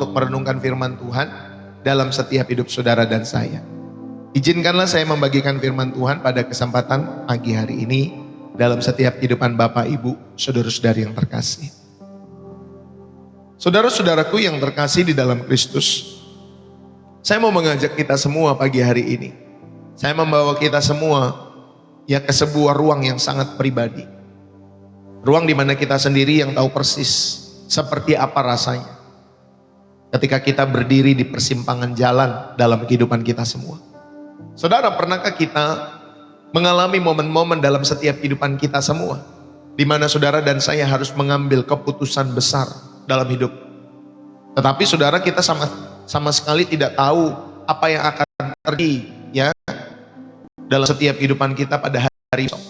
untuk merenungkan firman Tuhan dalam setiap hidup saudara dan saya. Izinkanlah saya membagikan firman Tuhan pada kesempatan pagi hari ini dalam setiap kehidupan Bapak, Ibu, saudara-saudari yang terkasih. Saudara-saudaraku yang terkasih di dalam Kristus, saya mau mengajak kita semua pagi hari ini. Saya membawa kita semua ya ke sebuah ruang yang sangat pribadi. Ruang di mana kita sendiri yang tahu persis seperti apa rasanya ketika kita berdiri di persimpangan jalan dalam kehidupan kita semua. Saudara, pernahkah kita mengalami momen-momen dalam setiap kehidupan kita semua di mana saudara dan saya harus mengambil keputusan besar dalam hidup, tetapi saudara kita sama sekali tidak tahu apa yang akan terjadi ya dalam setiap kehidupan kita pada hari esok.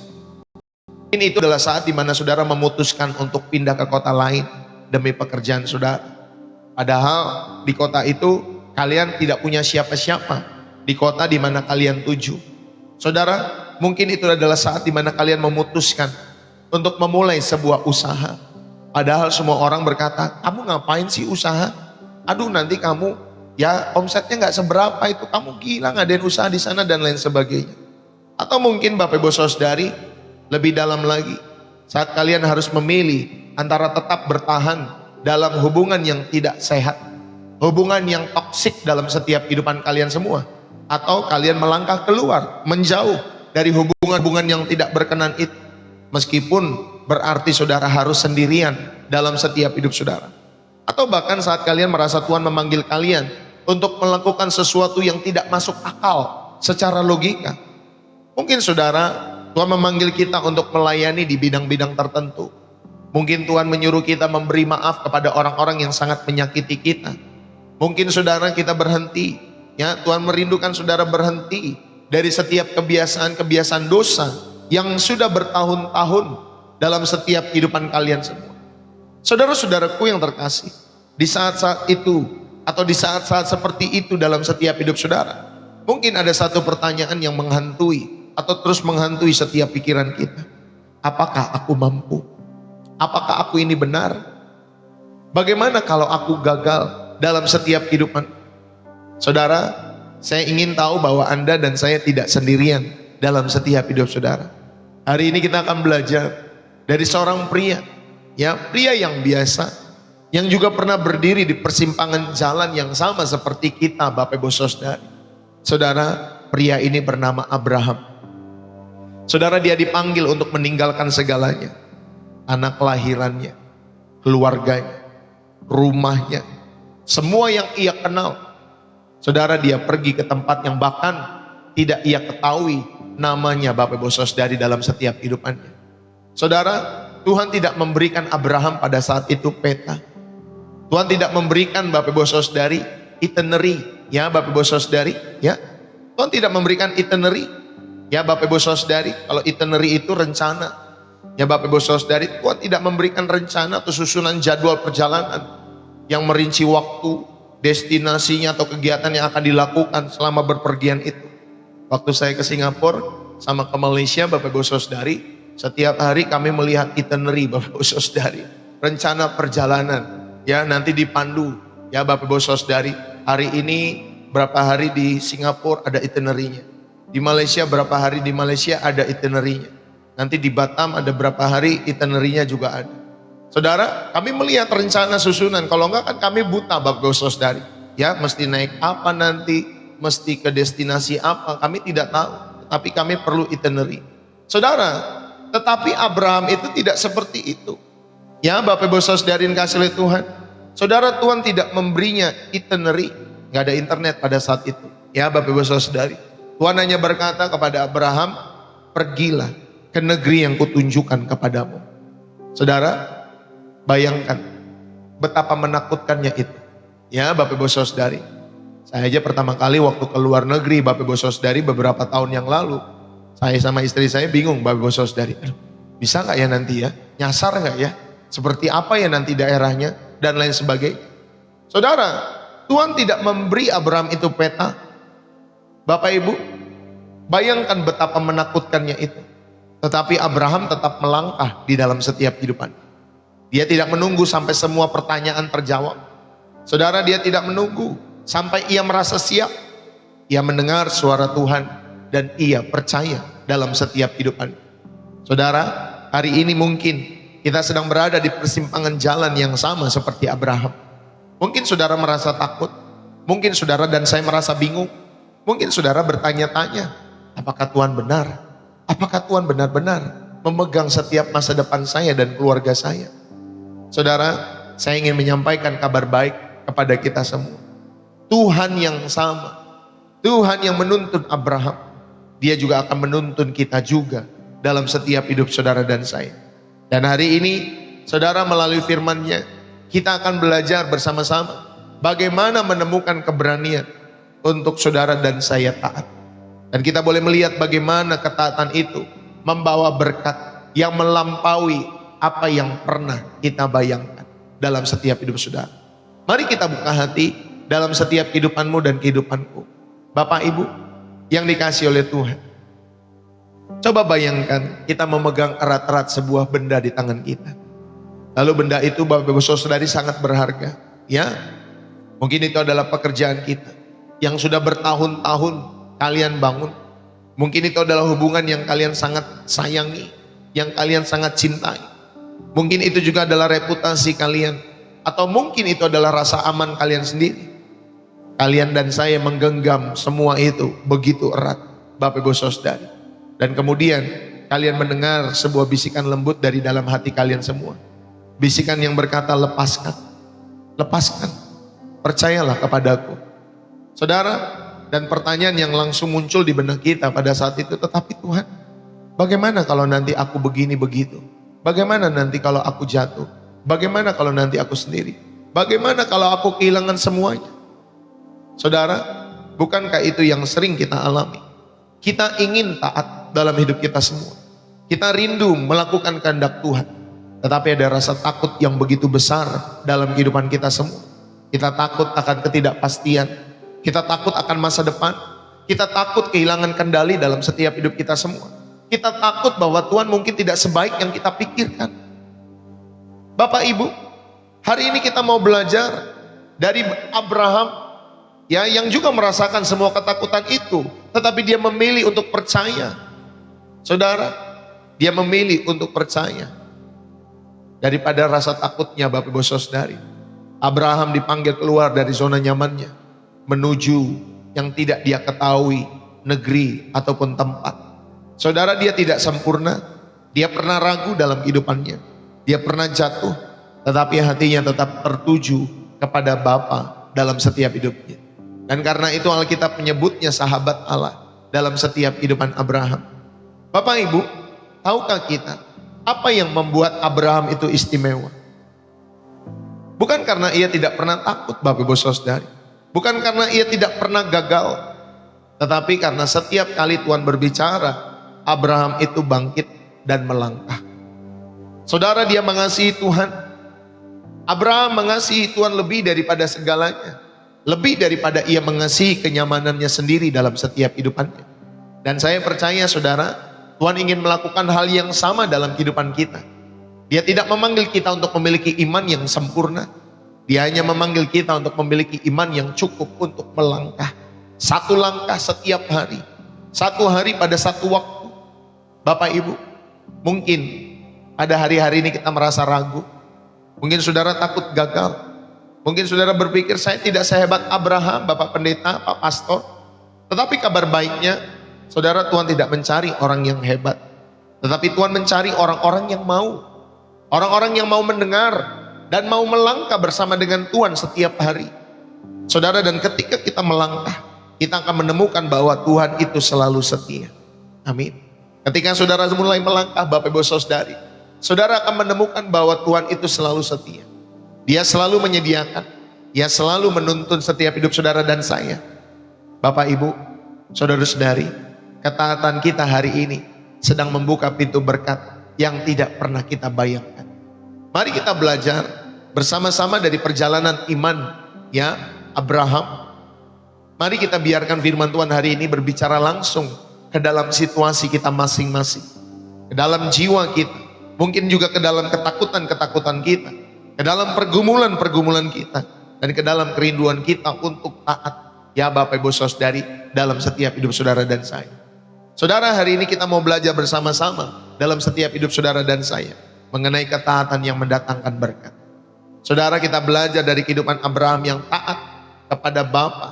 Ini itu adalah saat di mana saudara memutuskan untuk pindah ke kota lain demi pekerjaan saudara. Padahal di kota itu kalian tidak punya siapa-siapa, di kota di mana kalian tuju. Saudara, mungkin itu adalah saat di mana kalian memutuskan untuk memulai sebuah usaha. Padahal semua orang berkata, kamu ngapain sih usaha? Aduh, nanti kamu ya omsetnya nggak seberapa itu, kamu gila ngadain usaha di sana dan lain sebagainya. Atau mungkin Bapak Ibu Saudari lebih dalam lagi, saat kalian harus memilih antara tetap bertahan dalam hubungan yang tidak sehat, hubungan yang toksik dalam setiap kehidupan kalian semua, atau kalian melangkah keluar, menjauh dari hubungan-hubungan yang tidak berkenan itu, meskipun berarti saudara harus sendirian dalam setiap hidup saudara. Atau bahkan saat kalian merasa Tuhan memanggil kalian untuk melakukan sesuatu yang tidak masuk akal secara logika. Mungkin saudara, Tuhan memanggil kita untuk melayani di bidang-bidang tertentu. Mungkin Tuhan menyuruh kita memberi maaf kepada orang-orang yang sangat menyakiti kita. Mungkin saudara kita berhenti, ya Tuhan merindukan saudara berhenti dari setiap kebiasaan-kebiasaan dosa yang sudah bertahun-tahun dalam setiap kehidupan kalian semua. Saudara-saudaraku yang terkasih, di saat-saat itu atau di saat-saat seperti itu dalam setiap hidup saudara, mungkin ada satu pertanyaan yang menghantui atau terus menghantui setiap pikiran kita. Apakah aku mampu? Apakah aku ini benar? Bagaimana kalau aku gagal dalam setiap kehidupan? Saudara, saya ingin tahu bahwa Anda dan saya tidak sendirian dalam setiap hidup saudara. Hari ini kita akan belajar dari seorang pria, ya pria yang biasa, yang juga pernah berdiri di persimpangan jalan yang sama seperti kita, Bapak Ibu Saudari. Saudara, pria ini bernama Abraham. Saudara, dia dipanggil untuk meninggalkan segalanya. Anak kelahirannya, keluarganya, rumahnya, semua yang ia kenal. Saudara, dia pergi ke tempat yang bahkan tidak ia ketahui namanya, Bapak Ibu Saudari, dalam setiap kehidupannya. Saudara, Tuhan tidak memberikan Abraham pada saat itu peta. Tuhan tidak memberikan Bapak Ibu Saudari itinerary, ya Bapak Ibu Saudari, ya. Tuhan tidak memberikan itinerary, ya Bapak Ibu Saudari. Kalau itinerary itu rencana, ya Bapak Ibu Saudari, Tuhan tidak memberikan rencana atau susunan jadwal perjalanan yang merinci waktu, destinasinya atau kegiatan yang akan dilakukan selama berpergian itu. Waktu saya ke Singapura sama ke Malaysia, Bapak Ibu Saudari, setiap hari kami melihat itinerary, Bapak Ibu Saudari, rencana perjalanan, ya nanti dipandu, ya Bapak Ibu Saudari, hari ini berapa hari di Singapura ada itinerary-nya, di Malaysia berapa hari di Malaysia ada itinerary-nya. Nanti di Batam ada berapa hari, itinerary-nya juga ada. Saudara, kami melihat rencana susunan. Kalau enggak kan kami buta, Bapak Ibu Saudari. Ya, mesti naik apa nanti, mesti ke destinasi apa, kami tidak tahu. Tapi kami perlu itinerary. Saudara, tetapi Abraham itu tidak seperti itu. Ya, Bapak Ibu Saudari yang kasih oleh Tuhan. Saudara, Tuhan tidak memberinya itinerary. Nggak ada internet pada saat itu. Ya, Bapak Ibu Saudari. Tuhan hanya berkata kepada Abraham, pergilah ke negeri yang kutunjukkan kepadamu. Saudara, bayangkan betapa menakutkannya itu. Ya Bapak Ibu Saudari, saya aja pertama kali waktu ke luar negeri, Bapak Ibu Saudari, beberapa tahun yang lalu, saya sama istri saya bingung, Bapak Ibu Saudari, bisa nggak ya nanti ya, nyasar nggak ya, seperti apa ya nanti daerahnya dan lain sebagainya. Saudara, Tuhan tidak memberi Abraham itu peta. Bapak Ibu, bayangkan betapa menakutkannya itu. Tetapi Abraham tetap melangkah di dalam setiap kehidupan. Dia tidak menunggu sampai semua pertanyaan terjawab. Saudara, dia tidak menunggu sampai ia merasa siap. Ia mendengar suara Tuhan dan ia percaya dalam setiap kehidupan. Saudara, hari ini mungkin kita sedang berada di persimpangan jalan yang sama seperti Abraham. Mungkin saudara merasa takut, mungkin saudara dan saya merasa bingung, mungkin saudara bertanya-tanya, apakah Tuhan benar? Apakah Tuhan benar-benar memegang setiap masa depan saya dan keluarga saya? Saudara, saya ingin menyampaikan kabar baik kepada kita semua. Tuhan yang sama, Tuhan yang menuntun Abraham, dia juga akan menuntun kita juga dalam setiap hidup saudara dan saya. Dan hari ini, saudara, melalui firman-Nya, kita akan belajar bersama-sama bagaimana menemukan keberanian untuk saudara dan saya taat. Dan kita boleh melihat bagaimana ketaatan itu membawa berkat yang melampaui apa yang pernah kita bayangkan dalam setiap hidup saudara. Mari kita buka hati dalam setiap kehidupanmu dan kehidupanku. Bapak Ibu yang dikasihi oleh Tuhan. Coba bayangkan kita memegang erat-erat sebuah benda di tangan kita. Lalu benda itu Bapak Ibu Saudari sangat berharga. Ya, mungkin itu adalah pekerjaan kita yang sudah bertahun-tahun kalian bangun. Mungkin itu adalah hubungan yang kalian sangat sayangi, yang kalian sangat cintai. Mungkin itu juga adalah reputasi kalian, atau mungkin itu adalah rasa aman kalian sendiri. Kalian dan saya menggenggam semua itu begitu erat, Bapak Ibu Saudari. Dan kemudian kalian mendengar sebuah bisikan lembut dari dalam hati kalian semua. Bisikan yang berkata, lepaskan, lepaskan, percayalah kepadaku. Saudara, dan pertanyaan yang langsung muncul di benak kita pada saat itu, tetapi Tuhan, bagaimana kalau nanti aku begini begitu? Bagaimana nanti kalau aku jatuh? Bagaimana kalau nanti aku sendiri? Bagaimana kalau aku kehilangan semuanya? Saudara, bukankah itu yang sering kita alami? Kita ingin taat dalam hidup kita semua. Kita rindu melakukan kehendak Tuhan. Tetapi ada rasa takut yang begitu besar dalam kehidupan kita semua. Kita takut akan ketidakpastian. Kita takut akan masa depan. Kita takut kehilangan kendali dalam setiap hidup kita semua. Kita takut bahwa Tuhan mungkin tidak sebaik yang kita pikirkan. Bapak Ibu, hari ini kita mau belajar dari Abraham, ya, yang juga merasakan semua ketakutan itu, tetapi dia memilih untuk percaya. Saudara, dia memilih untuk percaya daripada rasa takutnya. Bapak Ibu Saudari, Abraham dipanggil keluar dari zona nyamannya menuju yang tidak dia ketahui, negeri ataupun tempat. Saudara, dia tidak sempurna, dia pernah ragu dalam kehidupannya, dia pernah jatuh, tetapi hatinya tetap tertuju kepada Bapa dalam setiap hidupnya. Dan karena itu Alkitab menyebutnya sahabat Allah dalam setiap kehidupan Abraham. Bapak Ibu, tahukah kita apa yang membuat Abraham itu istimewa? Bukan karena ia tidak pernah takut, Bapak Ibu Saudari. Bukan karena ia tidak pernah gagal. Tetapi karena setiap kali Tuhan berbicara, Abraham itu bangkit dan melangkah. Saudara, dia mengasihi Tuhan. Abraham mengasihi Tuhan lebih daripada segalanya. Lebih daripada ia mengasihi kenyamanannya sendiri dalam setiap hidupannya. Dan saya percaya saudara, Tuhan ingin melakukan hal yang sama dalam kehidupan kita. Dia tidak memanggil kita untuk memiliki iman yang sempurna. Dia hanya memanggil kita untuk memiliki iman yang cukup untuk melangkah. Satu langkah setiap hari. Satu hari pada satu waktu. Bapak Ibu, mungkin pada hari-hari ini kita merasa ragu. Mungkin saudara takut gagal. Mungkin saudara berpikir, saya tidak sehebat Abraham, Bapak Pendeta, Pak Pastor. Tetapi kabar baiknya, saudara, Tuhan tidak mencari orang yang hebat. Tetapi Tuhan mencari orang-orang yang mau. Orang-orang yang mau mendengar dan mau melangkah bersama dengan Tuhan setiap hari. Saudara, dan ketika kita melangkah, kita akan menemukan bahwa Tuhan itu selalu setia. Amin. Ketika saudara mulai melangkah, Bapak Ibu Saudari, saudara akan menemukan bahwa Tuhan itu selalu setia. Dia selalu menyediakan, dia selalu menuntun setiap hidup saudara dan saya. Bapak Ibu, saudara-saudari, ketaatan kita hari ini sedang membuka pintu berkat yang tidak pernah kita bayangkan. Mari kita belajar bersama-sama dari perjalanan iman, ya, Abraham. Mari kita biarkan firman Tuhan hari ini berbicara langsung ke dalam situasi kita masing-masing, ke dalam jiwa kita, mungkin juga ke dalam ketakutan-ketakutan kita, ke dalam pergumulan-pergumulan kita. dan ke dalam kerinduan kita untuk taat. Ya Bapak Ibu Saudari, dalam setiap hidup saudara dan saya. Saudara, hari ini kita mau belajar bersama-sama dalam setiap hidup saudara dan saya mengenai ketaatan yang mendatangkan berkat. Saudara, kita belajar dari kehidupan Abraham yang taat kepada Bapa,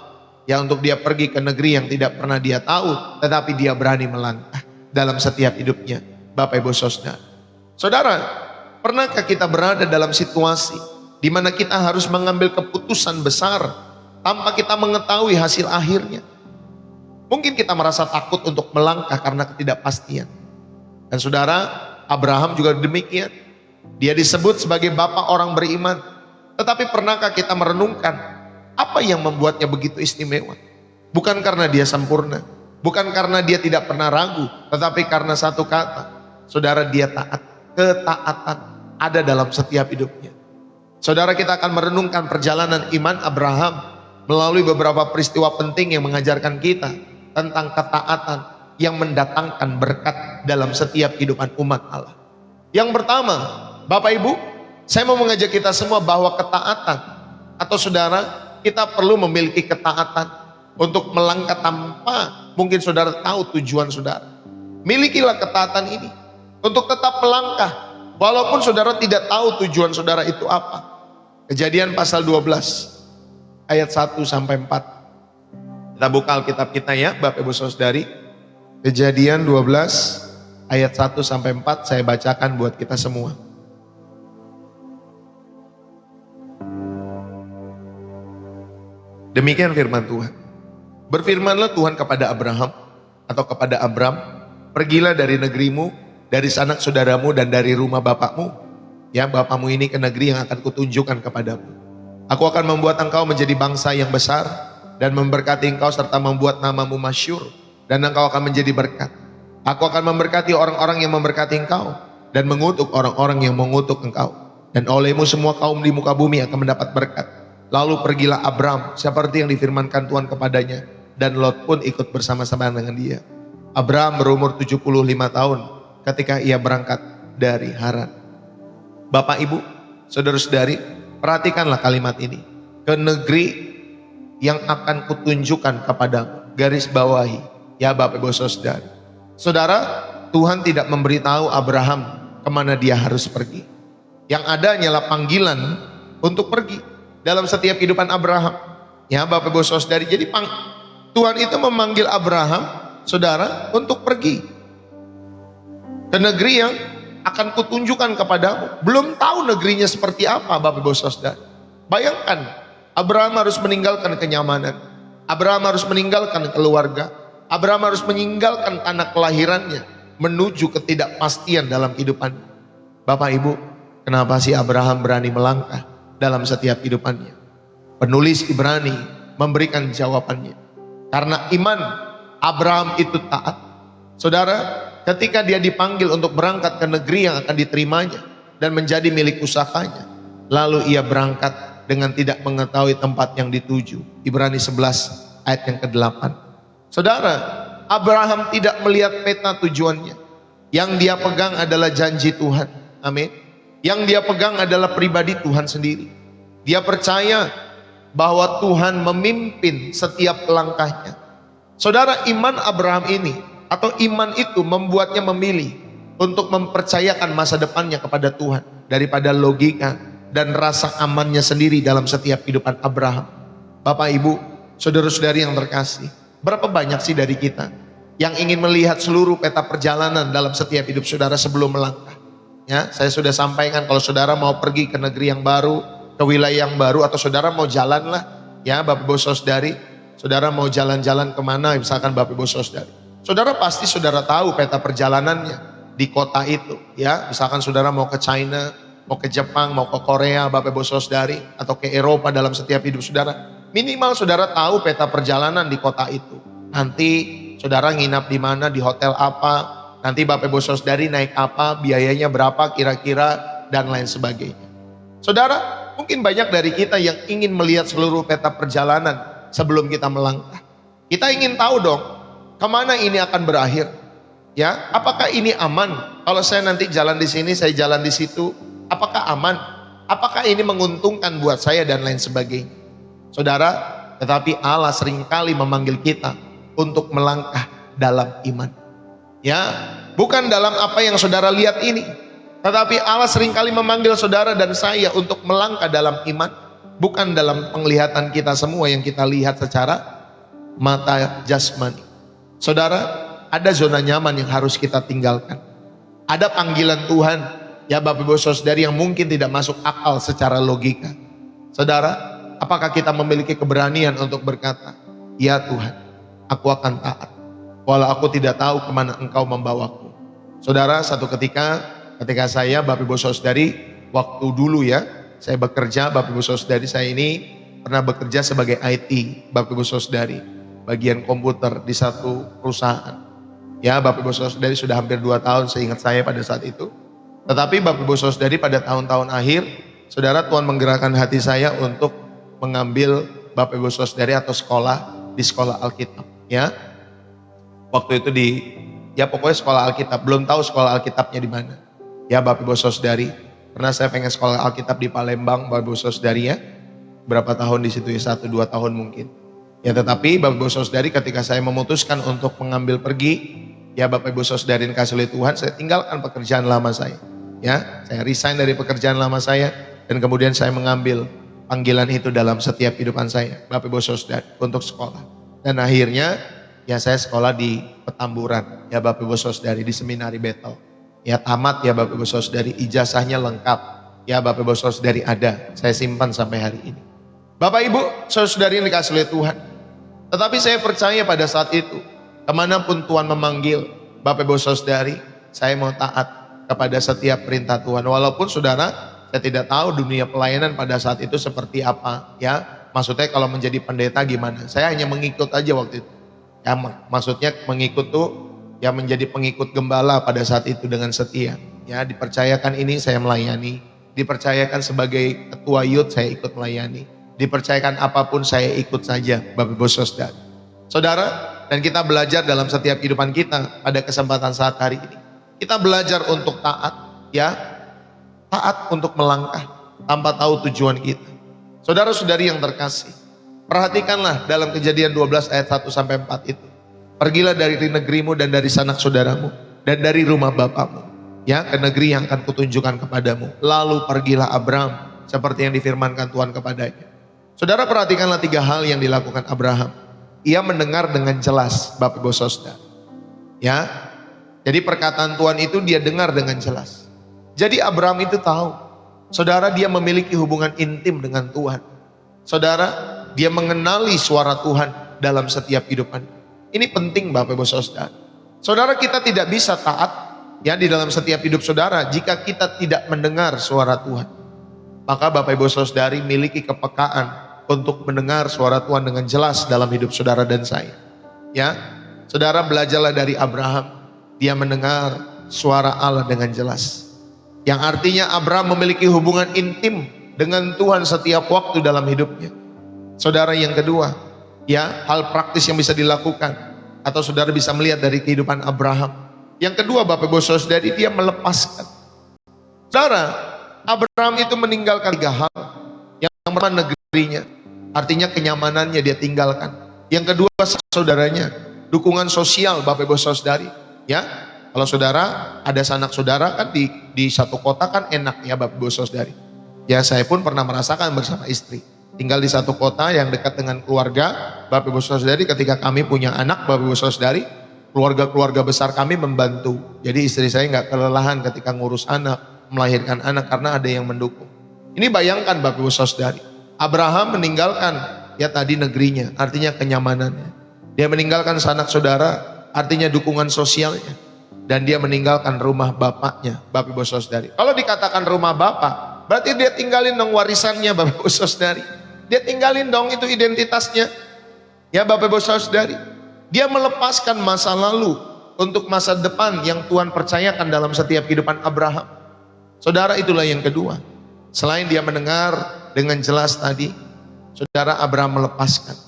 ya, untuk dia pergi ke negeri yang tidak pernah dia tahu, tetapi dia berani melangkah dalam setiap hidupnya. Bapak Ibu Saudara, saudara, pernahkah kita berada dalam situasi di mana kita harus mengambil keputusan besar tanpa kita mengetahui hasil akhirnya? Mungkin kita merasa takut untuk melangkah karena ketidakpastian. Dan saudara, Abraham juga demikian. Dia disebut sebagai bapak orang beriman. Tetapi pernahkah kita merenungkan apa yang membuatnya begitu istimewa? Bukan karena dia sempurna, bukan karena dia tidak pernah ragu, tetapi karena satu kata, saudara, dia taat. Ketaatan ada dalam setiap hidupnya. Saudara, kita akan merenungkan perjalanan iman Abraham melalui beberapa peristiwa penting yang mengajarkan kita tentang ketaatan yang mendatangkan berkat dalam setiap kehidupan umat Allah. Yang pertama, Bapak Ibu, saya mau mengajak kita semua bahwa ketaatan, atau saudara, kita perlu memiliki ketaatan untuk melangkah tanpa mungkin saudara tahu tujuan saudara. Milikilah ketaatan ini untuk tetap melangkah walaupun saudara tidak tahu tujuan saudara itu apa. Kejadian pasal 12 ayat 1 sampai 4. Kita buka Alkitab kita ya, Bapak Ibu Saudari. Kejadian 12 ayat 1 sampai 4 saya bacakan buat kita semua. Demikian firman Tuhan. Berfirmanlah Tuhan kepada Abraham atau kepada Abram, pergilah dari negerimu, dari sanak saudaramu dan dari rumah bapakmu. Ya, bapakmu ini ke negeri yang akan kutunjukkan kepadamu. Aku akan membuat engkau menjadi bangsa yang besar dan memberkati engkau serta membuat namamu masyhur dan engkau akan menjadi berkat. Aku akan memberkati orang-orang yang memberkati engkau dan mengutuk orang-orang yang mengutuk engkau. Dan olehmu semua kaum di muka bumi akan mendapat berkat. Lalu pergilah Abram seperti yang difirmankan Tuhan kepadanya, dan Lot pun ikut bersama-sama dengan dia. Abram berumur 75 tahun ketika ia berangkat dari Haran. Bapak Ibu, saudara-saudari, perhatikanlah kalimat ini. Ke negeri yang akan kutunjukkan kepadamu. Garis bawahi, ya Bapak Ibu Saudara. Saudara, Tuhan tidak memberitahu Abraham kemana dia harus pergi. Yang ada hanyalah panggilan untuk pergi dalam setiap kehidupan Abraham. Ya Bapak Ibu Saudari, jadi Tuhan itu memanggil Abraham, saudara, untuk pergi ke negeri yang akan kutunjukkan kepadamu. Belum tahu negerinya seperti apa, Bapak Ibu Saudara. Bayangkan, Abraham harus meninggalkan kenyamanan. Abraham harus meninggalkan keluarga. Abraham harus meninggalkan tanah kelahirannya menuju ketidakpastian dalam kehidupannya. Bapak Ibu, kenapa sih Abraham berani melangkah dalam setiap kehidupannya? Penulis Ibrani memberikan jawabannya. Karena iman Abraham itu taat. Saudara, ketika dia dipanggil untuk berangkat ke negeri yang akan diterimanya dan menjadi milik usahanya, lalu ia berangkat dengan tidak mengetahui tempat yang dituju. Ibrani 11 ayat yang ke-8. Saudara, Abraham tidak melihat peta tujuannya. Yang dia pegang adalah janji Tuhan. Amin. Yang dia pegang adalah pribadi Tuhan sendiri. Dia percaya bahwa Tuhan memimpin setiap langkahnya. Saudara, iman Abraham ini atau iman itu membuatnya memilih untuk mempercayakan masa depannya kepada Tuhan daripada logika dan rasa amannya sendiri dalam setiap kehidupan Abraham. Bapak Ibu, saudara-saudari yang terkasih, berapa banyak sih dari kita yang ingin melihat seluruh peta perjalanan dalam setiap hidup saudara sebelum melangkah? Ya, saya sudah sampaikan kalau saudara mau pergi ke negeri yang baru, ke wilayah yang baru, atau saudara mau jalan lah, ya Bapak Ibu Saudari, saudara mau jalan-jalan kemana, misalkan Bapak Ibu Saudari, saudara pasti saudara tahu peta perjalanannya di kota itu, ya. Misalkan saudara mau ke China, mau ke Jepang, mau ke Korea, Bapak Ibu Saudari, atau ke Eropa dalam setiap hidup saudara, minimal saudara tahu peta perjalanan di kota itu. Nanti saudara nginap di mana, di hotel apa, nanti Bapak Ibu Saudari naik apa, biayanya berapa kira-kira, dan lain sebagainya. Saudara, mungkin banyak dari kita yang ingin melihat seluruh peta perjalanan sebelum kita melangkah. Kita ingin tahu dong, kemana ini akan berakhir? Ya, apakah ini aman? Kalau saya nanti jalan di sini, saya jalan di situ, apakah aman? Apakah ini menguntungkan buat saya dan lain sebagainya? Saudara, tetapi Allah seringkali memanggil kita untuk melangkah dalam iman. Ya, bukan dalam apa yang saudara lihat ini, tetapi Allah seringkali memanggil saudara dan saya untuk melangkah dalam iman, bukan dalam penglihatan kita semua yang kita lihat secara mata jasmani. Saudara, ada zona nyaman yang harus kita tinggalkan. Ada panggilan Tuhan, ya Bapak Ibu Saudari, yang mungkin tidak masuk akal secara logika. Saudara, apakah kita memiliki keberanian untuk berkata, ya Tuhan, aku akan taat, walau aku tidak tahu kemana Engkau membawaku. Saudara, satu ketika saya, Bapak Ibu Saudari, waktu dulu ya, saya bekerja, Bapak Ibu Saudari, saya ini pernah bekerja sebagai IT, Bapak Ibu Saudari, bagian komputer di satu perusahaan. Ya, Bapak Ibu Saudari, sudah hampir 2 tahun seingat saya pada saat itu. Tetapi Bapak Ibu Saudari, pada tahun-tahun akhir, saudara, Tuhan menggerakkan hati saya untuk mengambil Bapak Ibu Saudari atau sekolah di sekolah Alkitab. Ya, waktu itu pokoknya sekolah Alkitab, belum tahu sekolah Alkitabnya di mana. Ya Bapak Ibu Saudari, pernah saya pengen sekolah Alkitab di Palembang, Bapak Ibu Saudari ya, berapa tahun di situ ya, 1-2 tahun mungkin. Ya, tetapi Bapak Ibu Saudari, ketika saya memutuskan untuk mengambil pergi, ya Bapak Ibu Saudari kasih oleh Tuhan, saya tinggalkan pekerjaan lama saya. Ya, saya resign dari pekerjaan lama saya, dan kemudian saya mengambil panggilan itu dalam setiap kehidupan saya, Bapak Ibu Saudari, untuk sekolah. Dan akhirnya ya saya sekolah di Petamburan, ya Bapak Ibu Saudari, di Seminari Betel. Ya tamat ya Bapak Ibu Saudari, ijazahnya lengkap. Ya Bapak Ibu Saudari ada, saya simpan sampai hari ini. Bapak Ibu Saudari yang dikasih oleh Tuhan. Tetapi saya percaya pada saat itu, kemanapun Tuhan memanggil, Bapak Ibu Saudari, saya mau taat kepada setiap perintah Tuhan. Walaupun saudara, saya tidak tahu dunia pelayanan pada saat itu seperti apa. Ya, maksudnya kalau menjadi pendeta gimana? Saya hanya mengikut aja waktu itu. Ya, maksudnya mengikut tuh ya menjadi pengikut gembala pada saat itu dengan setia. Ya, dipercayakan ini saya melayani, dipercayakan sebagai ketua youth saya ikut melayani, dipercayakan apapun saya ikut saja, Bapak Ibu Saudara. Saudara, dan kita belajar dalam setiap kehidupan kita pada kesempatan saat hari ini. Kita belajar untuk taat, ya, taat untuk melangkah tanpa tahu tujuan kita. Saudara-saudari yang terkasih, perhatikanlah dalam Kejadian 12 ayat 1-4 itu. Pergilah dari negerimu dan dari sanak saudaramu dan dari rumah bapamu, ya, ke negeri yang akan kutunjukkan kepadamu. Lalu pergilah Abraham seperti yang difirmankan Tuhan kepadanya. Saudara, perhatikanlah 3 hal yang dilakukan Abraham. Ia mendengar dengan jelas, Bapak Ibu Saudara. Ya, jadi perkataan Tuhan itu dia dengar dengan jelas. Jadi Abraham itu tahu, saudara, dia memiliki hubungan intim dengan Tuhan. Saudara, dia mengenali suara Tuhan dalam setiap kehidupan. Ini penting Bapak Ibu Saudara. Saudara, kita tidak bisa taat ya di dalam setiap hidup saudara jika kita tidak mendengar suara Tuhan. Maka Bapak Ibu Saudari miliki kepekaan untuk mendengar suara Tuhan dengan jelas dalam hidup saudara dan saya. Ya, saudara, belajarlah dari Abraham. Dia mendengar suara Allah dengan jelas. Yang artinya Abraham memiliki hubungan intim dengan Tuhan setiap waktu dalam hidupnya. Saudara, yang kedua, ya, hal praktis yang bisa dilakukan atau saudara bisa melihat dari kehidupan Abraham. Yang kedua, Bapak Ibu Saudari, dia melepaskan. Saudara, Abraham itu meninggalkan 3 hal. Yang pertama, negerinya, artinya kenyamanannya dia tinggalkan. Yang kedua, saudaranya, dukungan sosial, Bapak Ibu Saudari. Ya, kalau saudara ada sanak saudara kan di satu kota kan enak ya Bapak Ibu Saudari. Ya, saya pun pernah merasakan bersama istri. Tinggal di satu kota yang dekat dengan keluarga, Bapak Ibu Saudari, ketika kami punya anak, Bapak Ibu Saudari, keluarga-keluarga besar kami membantu. Jadi istri saya nggak kelelahan ketika ngurus anak, melahirkan anak, karena ada yang mendukung. Ini bayangkan Bapak Ibu Saudari, Abraham meninggalkan ya tadi negerinya, artinya kenyamanannya. Dia meninggalkan sanak saudara, artinya dukungan sosialnya. Dan dia meninggalkan rumah bapaknya, Bapak Ibu Saudari. Kalau dikatakan rumah bapak, berarti dia tinggalin dong warisannya, Bapak Ibu Saudari. Dia tinggalin dong itu identitasnya. Ya Bapak Ibu Saudari. Dia melepaskan masa lalu untuk masa depan yang Tuhan percayakan dalam setiap kehidupan Abraham. Saudara, itulah yang kedua. Selain dia mendengar dengan jelas tadi, saudara, Abraham melepaskan.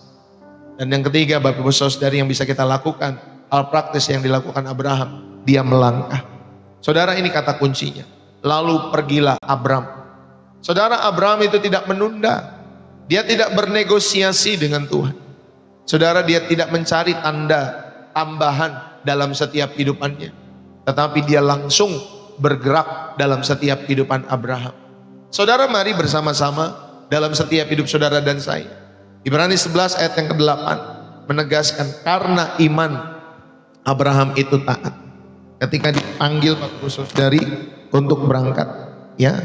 Dan yang ketiga, Bapak Ibu Saudari, yang bisa kita lakukan, hal praktis yang dilakukan Abraham, dia melangkah. Saudara, ini kata kuncinya. Lalu pergilah Abraham. Saudara, Abraham itu tidak menunda. Dia tidak bernegosiasi dengan Tuhan. Saudara, dia tidak mencari tanda tambahan dalam setiap kehidupannya, tetapi dia langsung bergerak dalam setiap kehidupan Abraham. Saudara, mari bersama-sama dalam setiap hidup saudara dan saya. Ibrani 11 ayat yang ke-8 menegaskan karena iman Abraham itu taat ketika dipanggil Bapak Saudari untuk berangkat. Ya,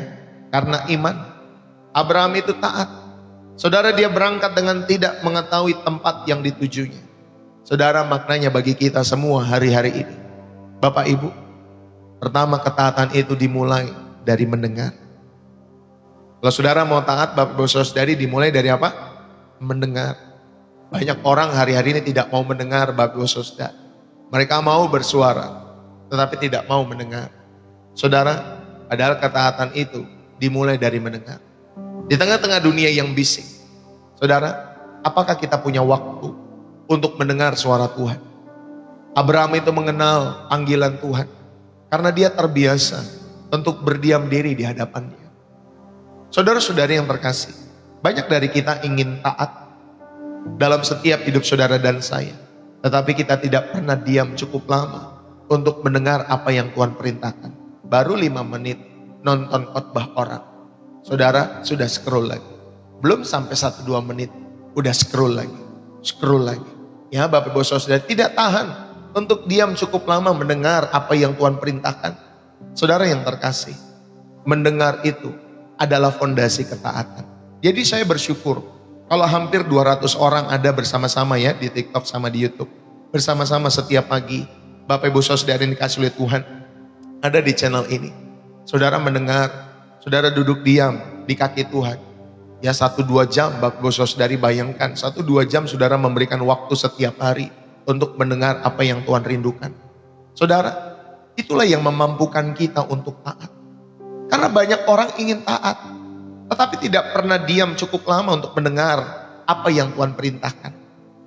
karena iman Abraham itu taat. Saudara, dia berangkat dengan tidak mengetahui tempat yang ditujunya. Saudara, maknanya bagi kita semua hari-hari ini, Bapak Ibu, pertama ketaatan itu dimulai dari mendengar. Kalau saudara mau taat, Bapak Ibu Saudari, dimulai dari apa? Mendengar. Banyak orang hari-hari ini tidak mau mendengar, Bapak Ibu Saudari. Mereka mau bersuara, tetapi tidak mau mendengar. Saudara, padahal ketaatan itu dimulai dari mendengar. Di tengah-tengah dunia yang bising, saudara, apakah kita punya waktu untuk mendengar suara Tuhan? Abraham itu mengenal panggilan Tuhan karena dia terbiasa untuk berdiam diri di hadapan Dia. Saudara-saudari yang terkasih, banyak dari kita ingin taat dalam setiap hidup saudara dan saya, tetapi kita tidak pernah diam cukup lama untuk mendengar apa yang Tuhan perintahkan. Baru 5 menit nonton khotbah orang, saudara sudah scroll lagi. Belum sampai 1-2 menit udah scroll lagi. Ya, Bapak Ibu Saudara, tidak tahan untuk diam cukup lama mendengar apa yang Tuhan perintahkan. Saudara yang terkasih, mendengar itu adalah fondasi ketaatan. Jadi saya bersyukur kalau hampir 200 orang ada bersama-sama ya di TikTok sama di YouTube. Bersama-sama setiap pagi Bapak Ibu Saudara yang dikasih oleh Tuhan ada di channel ini. Saudara mendengar, saudara duduk diam di kaki Tuhan. Ya 1-2 jam Bapak Ibu Saudari, bayangkan 1-2 jam saudara memberikan waktu setiap hari untuk mendengar apa yang Tuhan rindukan. Saudara, itulah yang memampukan kita untuk taat. Karena banyak orang ingin taat, tetapi tidak pernah diam cukup lama untuk mendengar apa yang Tuhan perintahkan.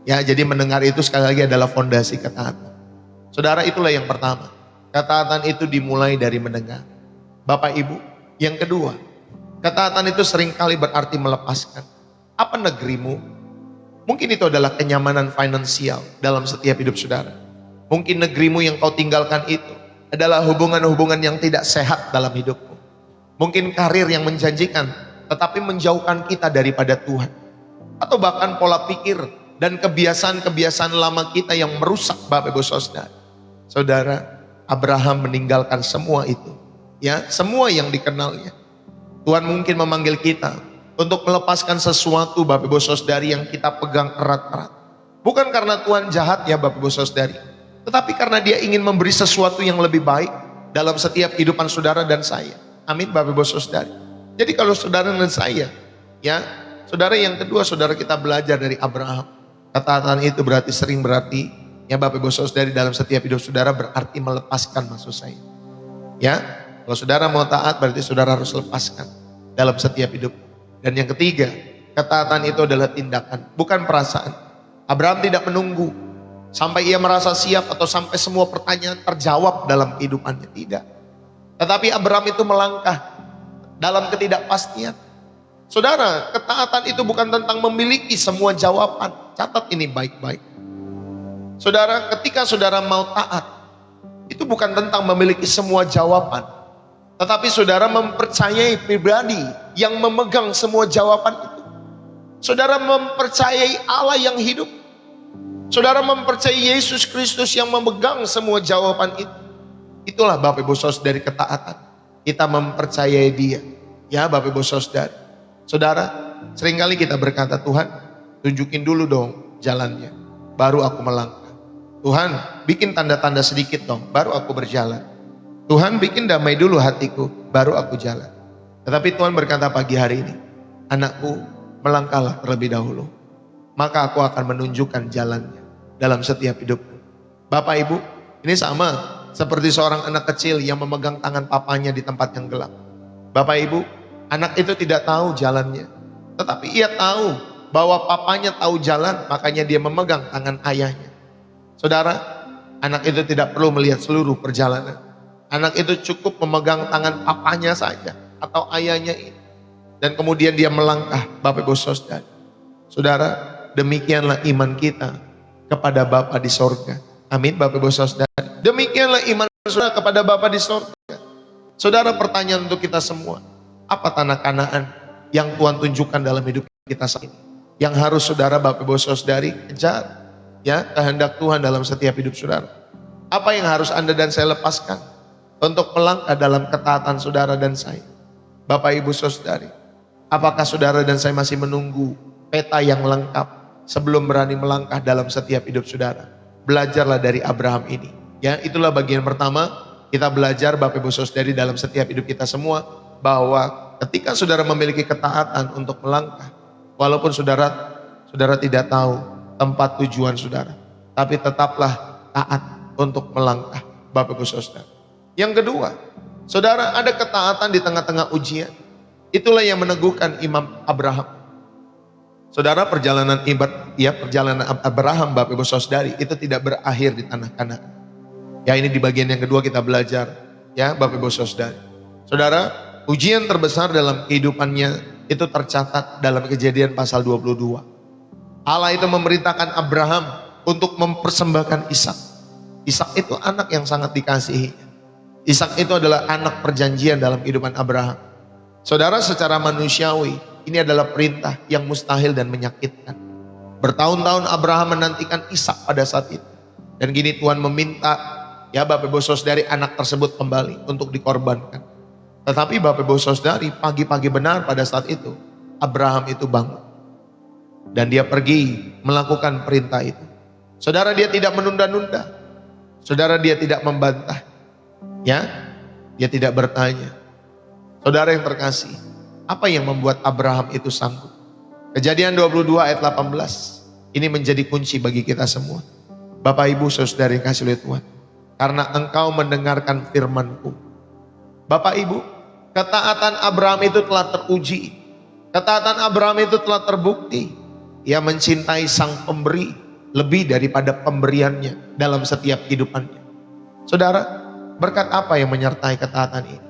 Ya, jadi mendengar itu sekali lagi adalah fondasi ketaatan. Saudara, itulah yang pertama. Ketaatan itu dimulai dari mendengar. Bapak Ibu, yang kedua, ketaatan itu seringkali berarti melepaskan. Apa negerimu? Mungkin itu adalah kenyamanan finansial dalam setiap hidup saudara. Mungkin negerimu yang kau tinggalkan itu adalah hubungan-hubungan yang tidak sehat dalam hidupmu. Mungkin karir yang menjanjikan tetapi menjauhkan kita daripada Tuhan. Atau bahkan pola pikir dan kebiasaan-kebiasaan lama kita yang merusak Bapak Ibu Saudara. Saudara, Abraham meninggalkan semua itu. Ya, semua yang dikenalnya. Tuhan mungkin memanggil kita untuk melepaskan sesuatu Bapak Ibu Saudari yang kita pegang erat-erat. Bukan karena Tuhan jahat ya Bapak Ibu Saudari, tetapi karena Dia ingin memberi sesuatu yang lebih baik dalam setiap kehidupan saudara dan saya. Amin Bapak Ibu Saudari. Jadi kalau saudara dan saya, ya, saudara yang kedua, saudara kita belajar dari Abraham. Ketaatan itu berarti ya Bapak Ibu Saudari, dalam setiap hidup saudara berarti melepaskan, maksud saya. Ya, kalau saudara mau taat berarti saudara harus lepaskan dalam setiap hidup. Dan yang ketiga, ketaatan itu adalah tindakan, bukan perasaan. Abraham tidak menunggu sampai ia merasa siap atau sampai semua pertanyaan terjawab dalam kehidupannya, tidak. Tetapi Abraham itu melangkah dalam ketidakpastian. Saudara, ketaatan itu bukan tentang memiliki semua jawaban. Catat ini baik-baik. Saudara, ketika saudara mau taat, itu bukan tentang memiliki semua jawaban, tetapi saudara mempercayai pribadi yang memegang semua jawaban itu. Saudara mempercayai Allah yang hidup. Saudara mempercayai Yesus Kristus yang memegang semua jawaban itu. Itulah Bapak Ibu Saudara dari ketaatan. Kita mempercayai Dia. Ya Bapak Ibu Saudara. Saudara, seringkali kita berkata, Tuhan, tunjukin dulu dong jalannya, baru aku melangkah. Tuhan, bikin tanda-tanda sedikit dong, baru aku berjalan. Tuhan, bikin damai dulu hatiku, baru aku jalan. Tetapi Tuhan berkata pagi hari ini, anakku, melangkahlah terlebih dahulu, maka aku akan menunjukkan jalannya dalam setiap hidupmu. Bapak Ibu, ini sama seperti seorang anak kecil yang memegang tangan papanya di tempat yang gelap. Bapak Ibu, anak itu tidak tahu jalannya, tetapi ia tahu bahwa papanya tahu jalan, makanya dia memegang tangan ayahnya. Saudara, anak itu tidak perlu melihat seluruh perjalanan. Anak itu cukup memegang tangan papanya saja atau ayahnya ini. dan kemudian dia melangkah, Bapak Ibu Saudara. Saudara, demikianlah iman kita kepada Bapa di sorga. Amin, Bapak Ibu Saudara. Demikianlah iman saudara kepada Bapa di sorga. Saudara, pertanyaan untuk kita semua, apa tanah Kanaan yang Tuhan tunjukkan dalam hidup kita saat ini? Yang harus saudara, Bapak Ibu Saudari kejar, ya, kehendak Tuhan dalam setiap hidup saudara. Apa yang harus Anda dan saya lepaskan untuk melangkah dalam ketaatan saudara dan saya? Bapak Ibu Saudari, apakah saudara dan saya masih menunggu peta yang lengkap sebelum berani melangkah dalam setiap hidup saudara? Belajarlah dari Abraham ini. Ya, itulah bagian pertama, kita belajar Bapak Ibu Saudari dalam setiap hidup kita semua, bahwa ketika saudara memiliki ketaatan untuk melangkah, walaupun saudara tidak tahu tempat tujuan saudara, tapi tetaplah taat untuk melangkah, Bapak Ibu Saudara. Yang kedua, saudara, ada ketaatan di tengah-tengah ujian. Itulah yang meneguhkan Imam Abraham. Saudara, perjalanan Abraham, Bapak Ibu Saudari, itu tidak berakhir di tanah Kanaan. Ya, ini di bagian yang kedua kita belajar, ya Bapak Ibu Saudari. Saudara, ujian terbesar dalam kehidupannya itu tercatat dalam Kejadian pasal 22. Allah itu memerintahkan Abraham untuk mempersembahkan Ishak. Ishak itu anak yang sangat dikasihi. Ishak itu adalah anak perjanjian dalam kehidupan Abraham. Saudara, secara manusiawi, ini adalah perintah yang mustahil dan menyakitkan. Bertahun-tahun Abraham menantikan Ishak pada saat itu. Dan gini Tuhan meminta, ya Bapak Ibu Saudari, anak tersebut kembali untuk dikorbankan. Tetapi Bapak Ibu Saudari, pagi-pagi benar pada saat itu, Abraham itu bangun. Dan dia pergi melakukan perintah itu. Saudara, dia tidak menunda-nunda. Saudara, dia tidak membantah. Ya, dia tidak bertanya. Saudara yang terkasih, apa yang membuat Abraham itu sanggup? Kejadian 22 ayat 18. Ini menjadi kunci bagi kita semua. Bapak Ibu Saudara yang kasih oleh Tuhan. Karena engkau mendengarkan firman-Ku. Bapak Ibu, ketaatan Abraham itu telah teruji. Ketaatan Abraham itu telah terbukti. Ia mencintai sang pemberi lebih daripada pemberiannya dalam setiap kehidupannya. Saudara, berkat apa yang menyertai ketaatan ini?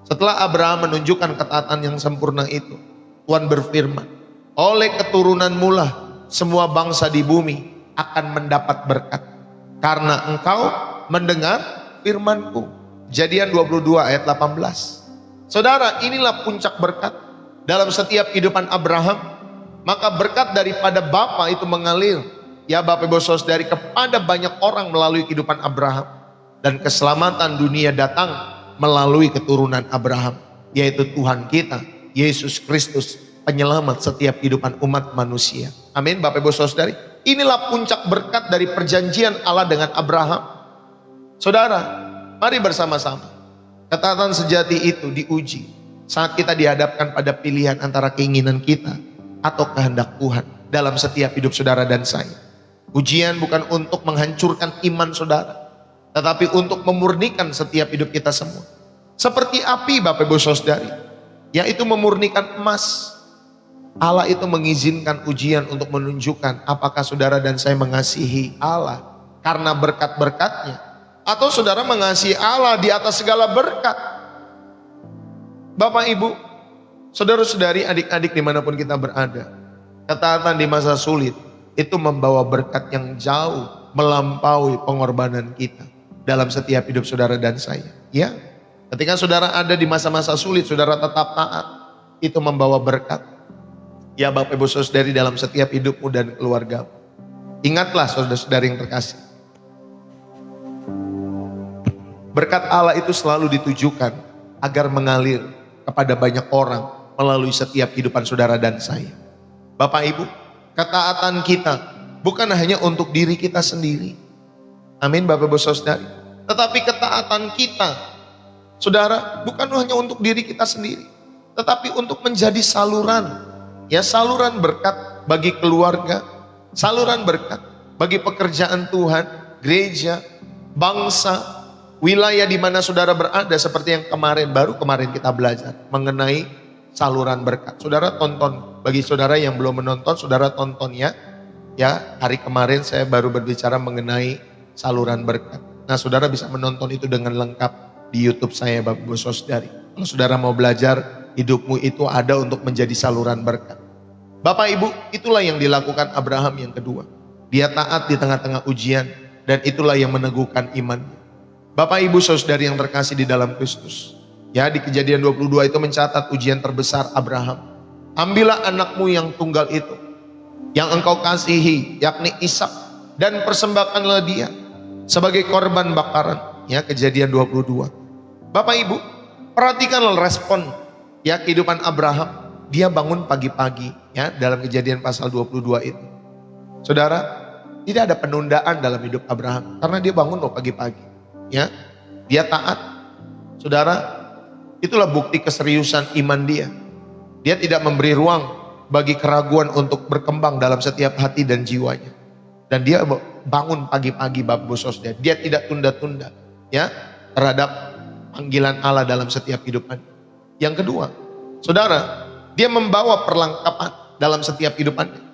Setelah Abraham menunjukkan ketaatan yang sempurna itu, Tuhan berfirman, oleh keturunanmu lah semua bangsa di bumi akan mendapat berkat, karena engkau mendengar firman-Ku. Kejadian 22 ayat 18. Saudara, inilah puncak berkat dalam setiap kehidupan Abraham. Maka berkat daripada Bapa itu mengalir, ya Bapak Ibu Saudari, kepada banyak orang melalui kehidupan Abraham. Dan keselamatan dunia datang melalui keturunan Abraham, yaitu Tuhan kita, Yesus Kristus, penyelamat setiap kehidupan umat manusia. Amin, Bapak Ibu Saudari. Inilah puncak berkat dari perjanjian Allah dengan Abraham. Saudara, mari bersama-sama. Ketaatan sejati itu diuji saat kita dihadapkan pada pilihan antara keinginan kita atau kehendak Tuhan dalam setiap hidup saudara dan saya. Ujian bukan untuk menghancurkan iman saudara, tetapi untuk memurnikan setiap hidup kita semua. Seperti api Bapak Ibu Saudari, yaitu memurnikan emas. Allah itu mengizinkan ujian untuk menunjukkan apakah saudara dan saya mengasihi Allah karena berkat-berkatnya, atau saudara mengasihi Allah di atas segala berkat. Bapak Ibu, saudara-saudari, adik-adik dimanapun kita berada, ketaatan di masa sulit itu membawa berkat yang jauh melampaui pengorbanan kita dalam setiap hidup saudara dan saya. Ya, ketika saudara ada di masa-masa sulit, saudara tetap taat, itu membawa berkat. Ya Bapak Ibu Saudari, dalam setiap hidupmu dan keluarga. Ingatlah saudara-saudari yang terkasih, berkat Allah itu selalu ditujukan agar mengalir kepada banyak orang melalui setiap kehidupan saudara dan saya. Bapak Ibu, ketaatan kita bukan hanya untuk diri kita sendiri. Amin Bapak Ibu Saudari. Tetapi ketaatan kita, saudara, bukan hanya untuk diri kita sendiri, tetapi untuk menjadi saluran. Ya, saluran berkat bagi keluarga, saluran berkat bagi pekerjaan Tuhan, gereja, bangsa, wilayah di mana saudara berada, seperti yang baru kemarin kita belajar mengenai saluran berkat. Saudara tonton, bagi saudara yang belum menonton, saudara tonton ya. Ya, hari kemarin saya baru berbicara mengenai saluran berkat. Nah, saudara bisa menonton itu dengan lengkap di YouTube saya Bapak Ibu Saudari. Kalau saudara mau belajar hidupmu itu ada untuk menjadi saluran berkat. Bapak Ibu, itulah yang dilakukan Abraham yang kedua. Dia taat di tengah-tengah ujian, dan itulah yang meneguhkan imannya. Bapak Ibu saudari yang terkasih di dalam Kristus. Ya, di Kejadian 22 itu mencatat ujian terbesar Abraham. Ambillah anakmu yang tunggal itu, yang engkau kasihi, yakni Ishak, dan persembahkanlah dia sebagai korban bakaran. Ya, Kejadian 22. Bapak Ibu, perhatikanlah respon ya kehidupan Abraham. Dia bangun pagi-pagi ya dalam Kejadian pasal 22 itu. Saudara, tidak ada penundaan dalam hidup Abraham karena dia bangun pagi-pagi. Ya, dia taat. Saudara, itulah bukti keseriusan iman dia. Dia tidak memberi ruang bagi keraguan untuk berkembang dalam setiap hati dan jiwanya. Dan dia bangun pagi-pagi Bapak Saudara. Dia tidak tunda-tunda ya terhadap panggilan Allah dalam setiap kehidupan. Yang kedua, saudara, dia membawa perlengkapan dalam setiap kehidupannya.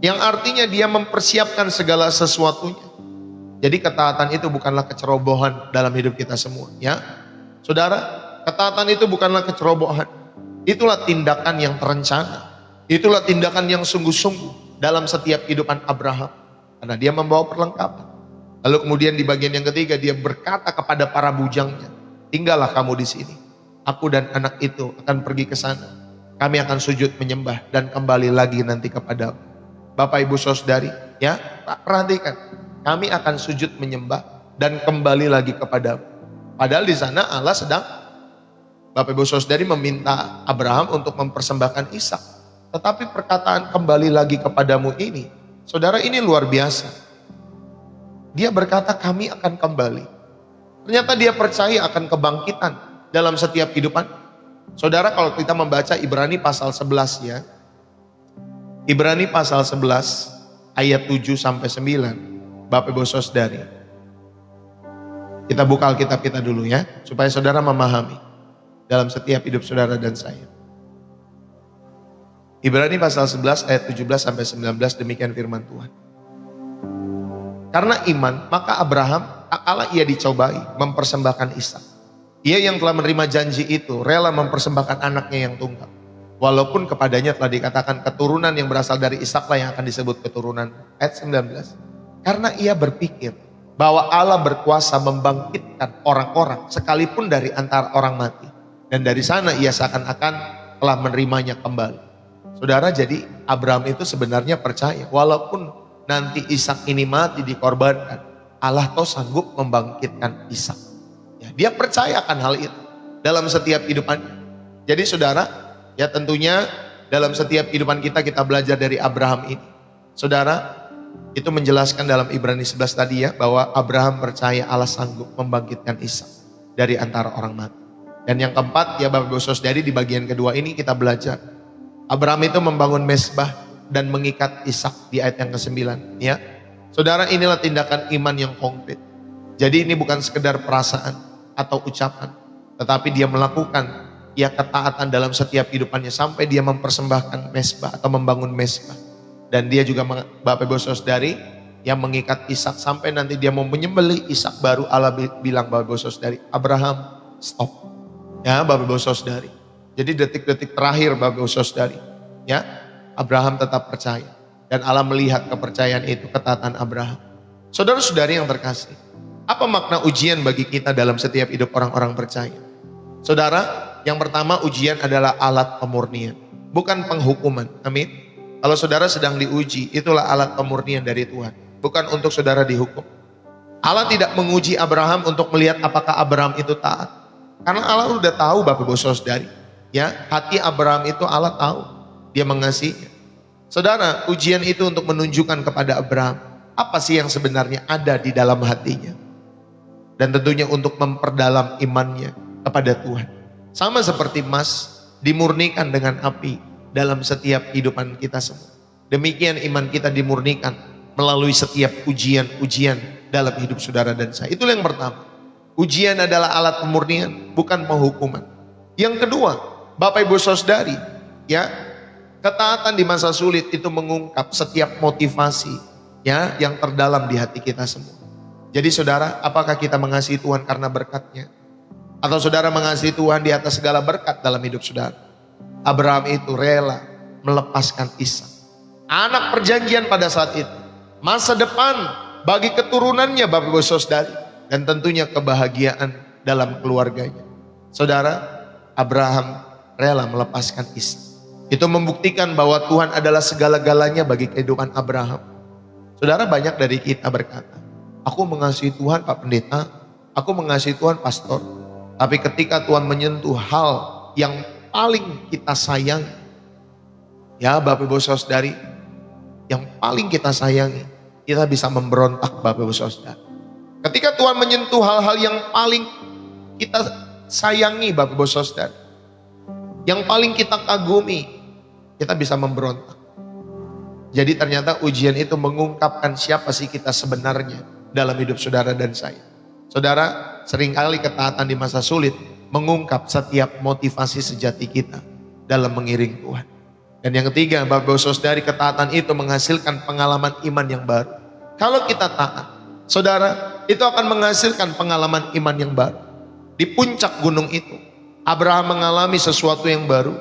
Yang artinya dia mempersiapkan segala sesuatunya. Jadi ketaatan itu bukanlah kecerobohan dalam hidup kita semua, ya. Saudara, ketaatan itu bukanlah kecerobohan. Itulah tindakan yang terencana. Itulah tindakan yang sungguh-sungguh dalam setiap kehidupan Abraham. Karena dia membawa perlengkapan. Lalu kemudian di bagian yang ketiga dia berkata kepada para bujangnya, tinggallah kamu di sini. Aku dan anak itu akan pergi ke sana. Kami akan sujud menyembah dan kembali lagi nanti kepadamu. Bapak Ibu Saudari, ya, perhatikan. Kami akan sujud menyembah dan kembali lagi kepadamu. Padahal di sana Allah sedang, Bapak Ibu Saudari, meminta Abraham untuk mempersembahkan Ishak. Tetapi perkataan kembali lagi kepadamu ini, saudara, ini luar biasa. Dia berkata kami akan kembali. Ternyata dia percaya akan kebangkitan dalam setiap kehidupan. Saudara, kalau kita membaca Ibrani pasal 11 ya. Ibrani pasal 11 ayat 7 sampai 9. Bapak Ibu Saudari. Kita buka Alkitab kita dulu ya, supaya saudara memahami dalam setiap hidup saudara dan saya. Ibrani pasal 11 ayat 17 sampai 19, demikian firman Tuhan. Karena iman, maka Abraham tak kalah ia dicobai mempersembahkan Ishak. Ia yang telah menerima janji itu rela mempersembahkan anaknya yang tunggal. Walaupun kepadanya telah dikatakan keturunan yang berasal dari Ishaklah yang akan disebut keturunan. Ayat 19. Karena ia berpikir bahwa Allah berkuasa membangkitkan orang-orang sekalipun dari antara orang mati. Dan dari sana ia seakan-akan telah menerimanya kembali. Saudara, jadi Abraham itu sebenarnya percaya walaupun nanti Ishak ini mati dikorbankan, Allah toh sanggup membangkitkan Ishak. Ya, dia percaya akan hal itu dalam setiap kehidupannya. Jadi saudara, ya tentunya dalam setiap kehidupan kita belajar dari Abraham ini. Saudara, itu menjelaskan dalam Ibrani 11 tadi ya, bahwa Abraham percaya Allah sanggup membangkitkan Ishak dari antara orang mati. Dan yang keempat ya Bapak Ibu Saudari, di bagian kedua ini kita belajar Abraham itu membangun mezbah dan mengikat Ishak di ayat yang ke-9 ya. Saudara, inilah tindakan iman yang konkret. Jadi ini bukan sekedar perasaan atau ucapan, tetapi dia melakukan ya ketaatan dalam setiap kehidupannya sampai dia mempersembahkan mezbah atau membangun mezbah. Dan dia juga Bapak Ibu Saudari yang mengikat Ishak sampai nanti dia mau menyembelih Ishak, baru Allah bilang Bapak Ibu Saudari, Abraham stop. Ya Bapak Ibu Saudari. Jadi detik-detik terakhir Bapak Ibu Saudari, ya Abraham tetap percaya. Dan Allah melihat kepercayaan itu, ketaatan Abraham. Saudara-saudari yang terkasih, apa makna ujian bagi kita dalam setiap hidup orang-orang percaya? Saudara, yang pertama ujian adalah alat pemurnian, bukan penghukuman. Amin. Kalau saudara sedang diuji, itulah alat pemurnian dari Tuhan. Bukan untuk saudara dihukum. Allah tidak menguji Abraham untuk melihat apakah Abraham itu taat. Karena Allah udah tahu Bapak Ibu Saudari. Ya, hati Abraham itu Allah tahu. Dia mengasihinya. Saudara, ujian itu untuk menunjukkan kepada Abraham apa sih yang sebenarnya ada di dalam hatinya. Dan tentunya untuk memperdalam imannya kepada Tuhan. Sama seperti emas dimurnikan dengan api dalam setiap kehidupan kita semua. Demikian iman kita dimurnikan melalui setiap ujian-ujian dalam hidup saudara dan saya. Itulah yang pertama. Ujian adalah alat pemurnian, bukan penghukuman. Yang kedua, Bapak Ibu Saudari, ya, ketaatan di masa sulit itu mengungkap setiap motivasi ya yang terdalam di hati kita semua. Jadi saudara, apakah kita mengasihi Tuhan karena berkat-Nya? Atau saudara mengasihi Tuhan di atas segala berkat dalam hidup saudara? Abraham itu rela melepaskan Ishak. Anak perjanjian pada saat itu. Masa depan bagi keturunannya Bapak Ibu Saudara. Dan tentunya kebahagiaan dalam keluarganya. Saudara, Abraham rela melepaskan Ishak. Itu membuktikan bahwa Tuhan adalah segala-galanya bagi kehidupan Abraham. Saudara, banyak dari kita berkata, aku mengasihi Tuhan Pak Pendeta, aku mengasihi Tuhan Pastor. Tapi ketika Tuhan menyentuh hal yang paling kita sayangi, ya Bapak Ibu Saudari, yang paling kita sayangi, kita bisa memberontak Bapak Ibu Saudara. Ketika Tuhan menyentuh hal-hal yang paling kita sayangi Bapak Ibu Saudara, yang paling kita kagumi, kita bisa memberontak. Jadi ternyata ujian itu mengungkapkan siapa sih kita sebenarnya dalam hidup saudara dan saya. Saudara, seringkali ketaatan di masa sulit mengungkap setiap motivasi sejati kita dalam mengiring Tuhan. Dan yang ketiga, Bapak Ibu Saudari, ketaatan itu menghasilkan pengalaman iman yang baru. Kalau kita taat, saudara, itu akan menghasilkan pengalaman iman yang baru. Di puncak gunung itu, Abraham mengalami sesuatu yang baru.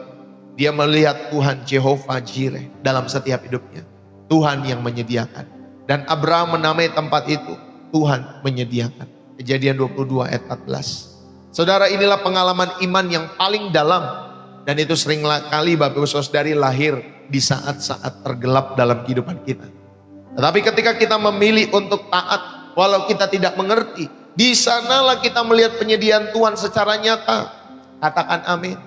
Dia melihat Tuhan Jehovah Jireh dalam setiap hidupnya. Tuhan yang menyediakan. Dan Abraham menamai tempat itu Tuhan menyediakan. Kejadian 22 ayat 14. Saudara, inilah pengalaman iman yang paling dalam. Dan itu sering kali Bapak Ibu Saudari lahir di saat-saat tergelap dalam kehidupan kita. Tetapi ketika kita memilih untuk taat, walau kita tidak mengerti, di sanalah kita melihat penyediaan Tuhan secara nyata. Katakan amin.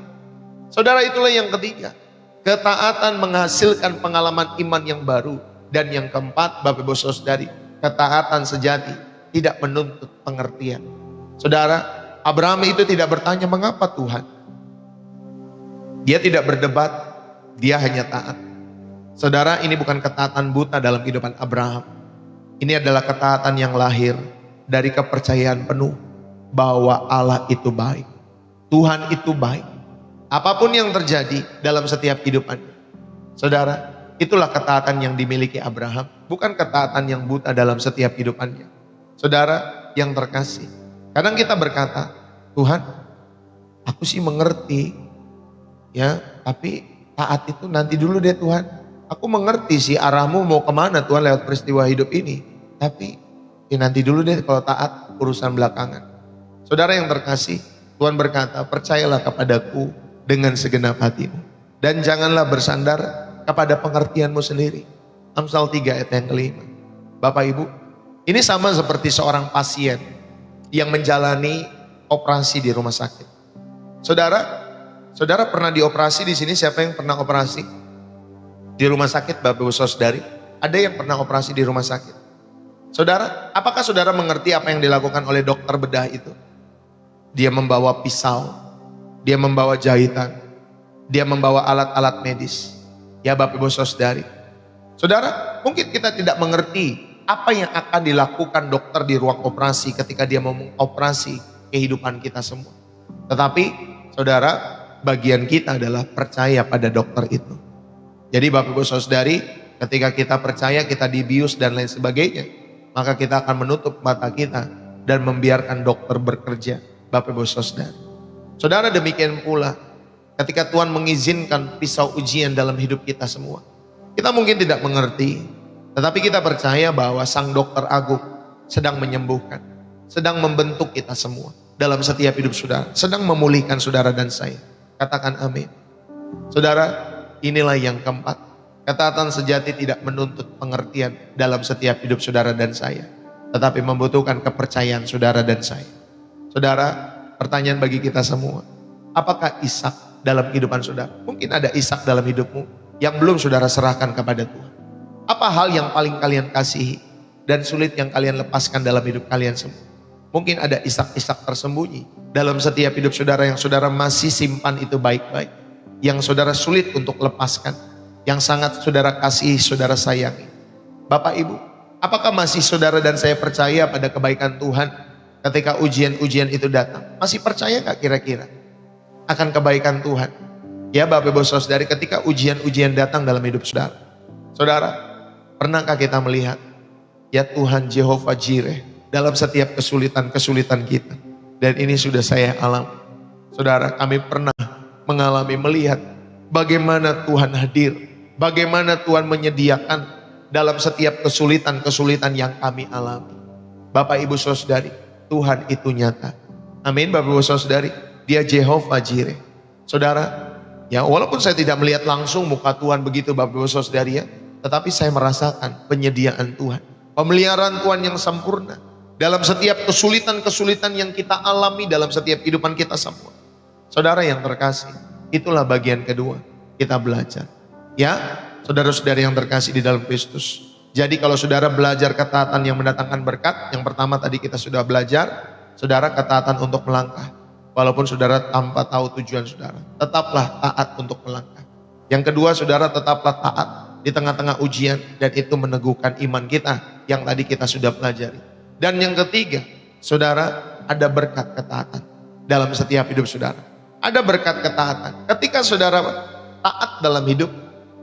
Saudara, itulah yang ketiga. Ketaatan menghasilkan pengalaman iman yang baru. Dan yang keempat, Bapak Ibu Saudari, ketaatan sejati tidak menuntut pengertian. Saudara, Abraham itu tidak bertanya mengapa Tuhan. Dia tidak berdebat, dia hanya taat. Saudara, ini bukan ketaatan buta dalam kehidupan Abraham. Ini adalah ketaatan yang lahir dari kepercayaan penuh bahwa Allah itu baik. Tuhan itu baik. Apapun yang terjadi dalam setiap kehidupannya. Saudara, itulah ketaatan yang dimiliki Abraham. Bukan ketaatan yang buta dalam setiap kehidupannya. Saudara yang terkasih, kadang kita berkata, Tuhan, aku sih mengerti, ya, tapi taat itu nanti dulu deh Tuhan. Aku mengerti sih arahmu mau kemana Tuhan lewat peristiwa hidup ini, tapi ya nanti dulu deh kalau taat urusan belakangan. Saudara yang terkasih, Tuhan berkata, percayalah kepadaku dengan segenap hatimu. Dan janganlah bersandar kepada pengertianmu sendiri. Amsal 3 ayat yang kelima. Bapak Ibu, ini sama seperti seorang pasien yang menjalani operasi di rumah sakit. Saudara pernah dioperasi di sini? Siapa yang pernah operasi di rumah sakit, Bapak Ibu Saudari? Ada yang pernah operasi di rumah sakit? Saudara, apakah saudara mengerti apa yang dilakukan oleh dokter bedah itu? Dia membawa pisau, dia membawa jahitan, dia membawa alat-alat medis. Ya Bapak Ibu Saudari. Saudara, mungkin kita tidak mengerti apa yang akan dilakukan dokter di ruang operasi ketika dia mau mengoperasi kehidupan kita semua. Tetapi saudara, bagian kita adalah percaya pada dokter itu. Jadi Bapak Ibu Saudari, ketika kita percaya, kita dibius dan lain sebagainya, maka kita akan menutup mata kita dan membiarkan dokter bekerja. Bapak Ibu Saudari. Saudara, demikian pula ketika Tuhan mengizinkan pisau ujian dalam hidup kita semua. Kita mungkin tidak mengerti, tetapi kita percaya bahwa Sang Dokter Agung sedang menyembuhkan, sedang membentuk kita semua dalam setiap hidup saudara, sedang memulihkan saudara dan saya. Katakan amin. Saudara, inilah yang keempat. Ketaatan sejati tidak menuntut pengertian dalam setiap hidup saudara dan saya, tetapi membutuhkan kepercayaan saudara dan saya. Saudara, pertanyaan bagi kita semua, apakah Ishak dalam kehidupan saudara? Mungkin ada Ishak dalam hidupmu yang belum saudara serahkan kepada Tuhan. Apa hal yang paling kalian kasihi dan sulit yang kalian lepaskan dalam hidup kalian semua? Mungkin ada Ishak-Ishak tersembunyi dalam setiap hidup saudara yang saudara masih simpan itu baik-baik, yang saudara sulit untuk lepaskan, yang sangat saudara kasihi, saudara sayangi. Bapak Ibu, apakah masih saudara dan saya percaya pada kebaikan Tuhan ketika ujian-ujian itu datang? Masih percaya gak kira-kira akan kebaikan Tuhan? Ya Bapak Ibu Saudari, ketika ujian-ujian datang dalam hidup saudara, saudara, pernahkah kita melihat ya Tuhan Jehovah Jireh dalam setiap kesulitan-kesulitan kita? Dan ini sudah saya alami. Saudara, kami pernah mengalami melihat bagaimana Tuhan hadir, bagaimana Tuhan menyediakan dalam setiap kesulitan-kesulitan yang kami alami. Bapak Ibu Saudari, Tuhan itu nyata. Amin Bapak Ibu Saudari, Dia Jehovah Jireh. Saudara, ya walaupun saya tidak melihat langsung muka Tuhan begitu Bapak Ibu Saudari ya, tetapi saya merasakan penyediaan Tuhan, pemeliharaan Tuhan yang sempurna dalam setiap kesulitan-kesulitan yang kita alami dalam setiap kehidupan kita semua. Saudara yang terkasih, itulah bagian kedua, kita belajar. Ya, saudara-saudari yang terkasih di dalam Kristus. Jadi kalau saudara belajar ketaatan yang mendatangkan berkat, yang pertama tadi kita sudah belajar, saudara ketaatan untuk melangkah. Walaupun saudara tanpa tahu tujuan saudara, tetaplah taat untuk melangkah. Yang kedua, saudara tetaplah taat di tengah-tengah ujian, dan itu meneguhkan iman kita yang tadi kita sudah pelajari. Dan yang ketiga, saudara, ada berkat ketaatan dalam setiap hidup saudara. Ada berkat ketaatan. Ketika saudara taat dalam hidup,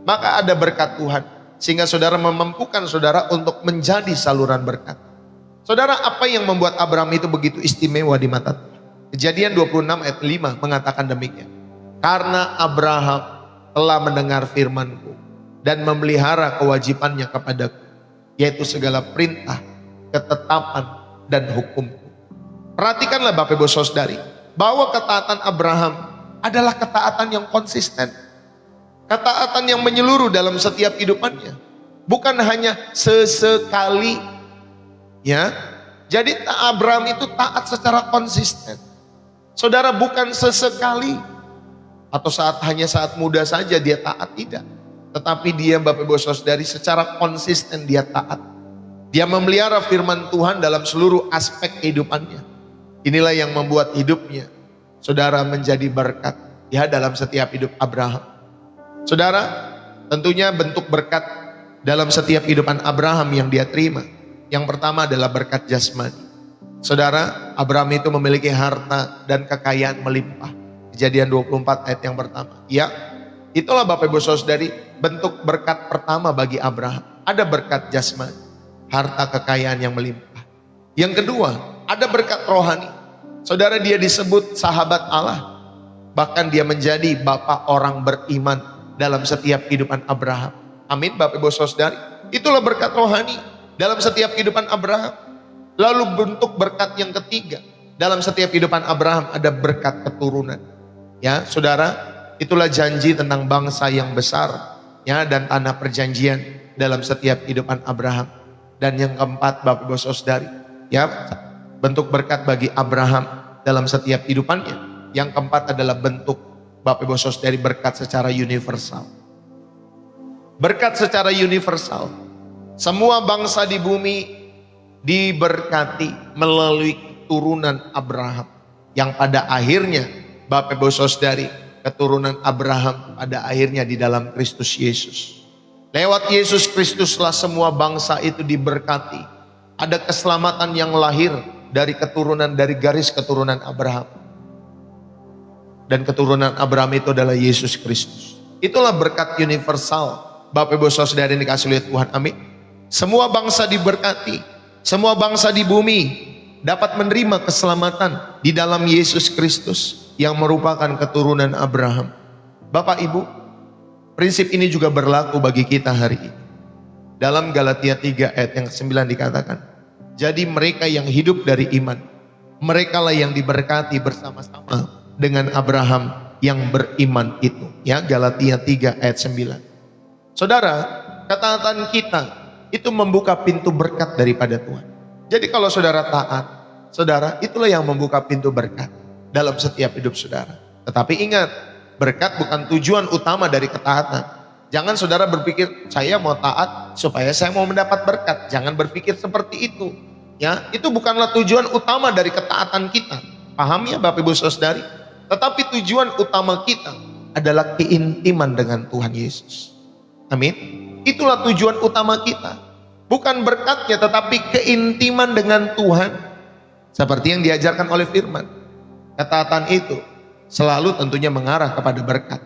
maka ada berkat Tuhan. Sehingga saudara memampukan saudara untuk menjadi saluran berkat. Saudara, apa yang membuat Abraham itu begitu istimewa di mata Tuhan? Kejadian 26 ayat 5 mengatakan demikian. Karena Abraham telah mendengar firman-Ku dan memelihara kewajibannya kepadaku, yaitu segala perintah, ketetapan, dan hukum-Ku. Perhatikanlah Bapak Ibu Saudari, bahwa ketaatan Abraham adalah ketaatan yang konsisten. Ketaatan yang menyeluruh dalam setiap kehidupannya. Bukan hanya sesekali. Ya. Jadi Abraham itu taat secara konsisten. Saudara, bukan sesekali. Atau hanya saat muda saja dia taat, tidak. Tetapi dia Bapak Ibu Saudari secara konsisten dia taat. Dia memelihara firman Tuhan dalam seluruh aspek kehidupannya. Inilah yang membuat hidupnya saudara menjadi berkat ya dalam setiap hidup Abraham. Saudara, tentunya bentuk berkat dalam setiap kehidupan Abraham yang dia terima. Yang pertama adalah berkat jasmani. Saudara, Abraham itu memiliki harta dan kekayaan melimpah. Kejadian 24 ayat yang pertama. Ya, itulah Bapak Ibu Saudari bentuk berkat pertama bagi Abraham. Ada berkat jasmani, harta kekayaan yang melimpah. Yang kedua, ada berkat rohani. Saudara, dia disebut sahabat Allah. Bahkan dia menjadi bapak orang beriman dalam setiap kehidupan Abraham. Amin Bapak Ibu Saudari. Itulah berkat rohani dalam setiap kehidupan Abraham. Lalu bentuk berkat yang ketiga dalam setiap kehidupan Abraham ada berkat keturunan. Ya, saudara, itulah janji tentang bangsa yang besar ya dan tanah perjanjian dalam setiap kehidupan Abraham. Dan yang keempat Bapak Ibu Saudari, ya, bentuk berkat bagi Abraham dalam setiap kehidupannya. Yang keempat adalah bentuk Bapak Ibu Saudari berkat secara universal. Berkat secara universal. Semua bangsa di bumi diberkati melalui keturunan Abraham. Yang pada akhirnya Bapak Ibu Saudari, keturunan Abraham pada akhirnya di dalam Kristus Yesus. Lewat Yesus Kristuslah semua bangsa itu diberkati. Ada keselamatan yang lahir dari keturunan, dari garis keturunan Abraham. Dan keturunan Abraham itu adalah Yesus Kristus. Itulah berkat universal Bapak Ibu Saudari yang dikasih oleh Tuhan. Amin. Semua bangsa diberkati. Semua bangsa di bumi dapat menerima keselamatan di dalam Yesus Kristus yang merupakan keturunan Abraham. Bapak Ibu, prinsip ini juga berlaku bagi kita hari ini. Dalam Galatia 3 ayat yang 9 dikatakan, jadi mereka yang hidup dari iman, merekalah yang diberkati bersama-sama dengan Abraham yang beriman itu. Ya, Galatia 3 ayat 9. Saudara, ketaatan kita itu membuka pintu berkat daripada Tuhan. Jadi kalau saudara taat, saudara, itulah yang membuka pintu berkat dalam setiap hidup saudara. Tetapi ingat, berkat bukan tujuan utama dari ketaatan. Jangan saudara berpikir, saya mau taat supaya saya mau mendapat berkat. Jangan berpikir seperti itu. Ya, itu bukanlah tujuan utama dari ketaatan kita. Paham ya Bapak Ibu Saudari? Tetapi tujuan utama kita adalah keintiman dengan Tuhan Yesus. Amin. Itulah tujuan utama kita. Bukan berkatnya, tetapi keintiman dengan Tuhan. Seperti yang diajarkan oleh firman. Ketaatan itu selalu tentunya mengarah kepada berkat.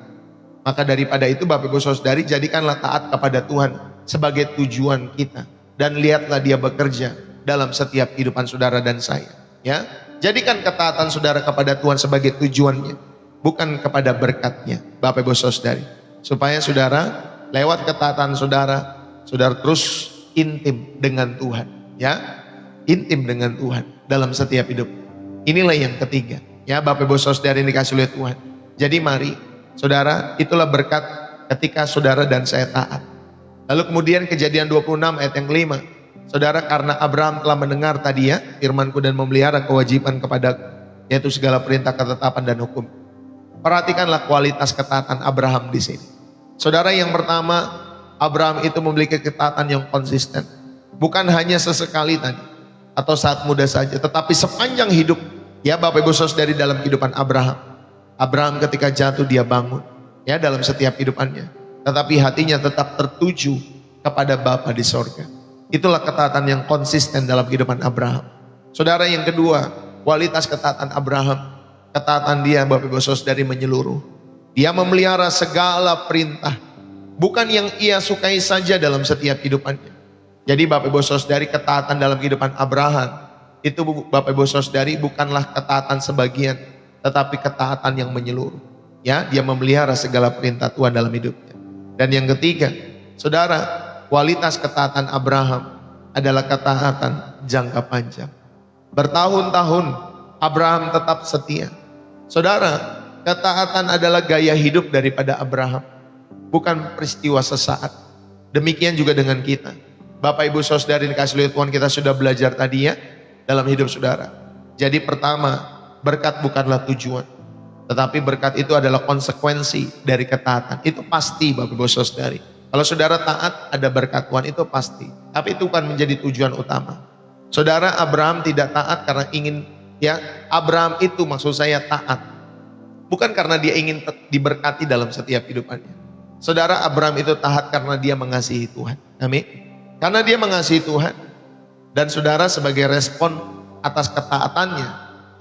Maka daripada itu Bapak Ibu Saudari, jadikanlah taat kepada Tuhan sebagai tujuan kita. Dan lihatlah dia bekerja dalam setiap kehidupan saudara dan saya. Ya, jadikan ketaatan saudara kepada Tuhan sebagai tujuannya. bukan kepada berkatnya. Bapak Ibu Saudari, supaya saudara lewat ketaatan saudara, saudara terus intim dengan Tuhan, ya, intim dengan Tuhan dalam setiap hidup. Inilah yang ketiga, ya Bapak Ibu Saudari yang dikasih oleh Tuhan. Jadi mari saudara, itulah berkat ketika saudara dan saya taat. Lalu kemudian Kejadian 26 ayat yang kelima, saudara, karena Abraham telah mendengar tadi ya firman-Ku dan memelihara kewajiban kepada, yaitu segala perintah, ketetapan dan hukum. Perhatikanlah kualitas ketaatan Abraham di sini. Saudara, yang pertama, Abraham itu memiliki ketaatan yang konsisten. Bukan hanya sesekali tadi atau saat muda saja, tetapi sepanjang hidup. Ya Bapak Ibu Saudari, dalam kehidupan Abraham. Abraham ketika jatuh dia bangun, ya, dalam setiap hidupannya. Tetapi hatinya tetap tertuju kepada Bapa di sorga. Itulah ketaatan yang konsisten dalam kehidupan Abraham. Saudara, yang kedua, kualitas ketaatan Abraham. Ketaatan dia Bapak Ibu Saudari menyeluruh. Dia memelihara segala perintah, bukan yang ia sukai saja dalam setiap hidupannya. Jadi Bapak Ibu Saudari, ketaatan dalam kehidupan Abraham itu Bapak Ibu Saudari bukanlah ketaatan sebagian, tetapi ketaatan yang menyeluruh. Ya, dia memelihara segala perintah Tuhan dalam hidupnya. Dan yang ketiga, saudara, kualitas ketaatan Abraham adalah ketaatan jangka panjang. Bertahun-tahun Abraham tetap setia. Saudara, ketaatan adalah gaya hidup daripada Abraham, bukan peristiwa sesaat. Demikian juga dengan kita. Bapak Ibu Saudari dikasih oleh Tuhan, kita sudah belajar tadi ya dalam hidup saudara. Jadi pertama, berkat bukanlah tujuan, tetapi berkat itu adalah konsekuensi dari ketaatan. Itu pasti Bapak Ibu Saudari. Kalau saudara taat, ada berkat Tuhan, itu pasti. Tapi itu bukan menjadi tujuan utama. Saudara, Abraham tidak taat karena ingin, ya, Abraham itu maksud saya taat bukan karena dia ingin diberkati dalam setiap hidupannya. Saudara, Abraham itu taat karena dia mengasihi Tuhan. Amin. Karena dia mengasihi Tuhan. Dan saudara, sebagai respon atas ketaatannya,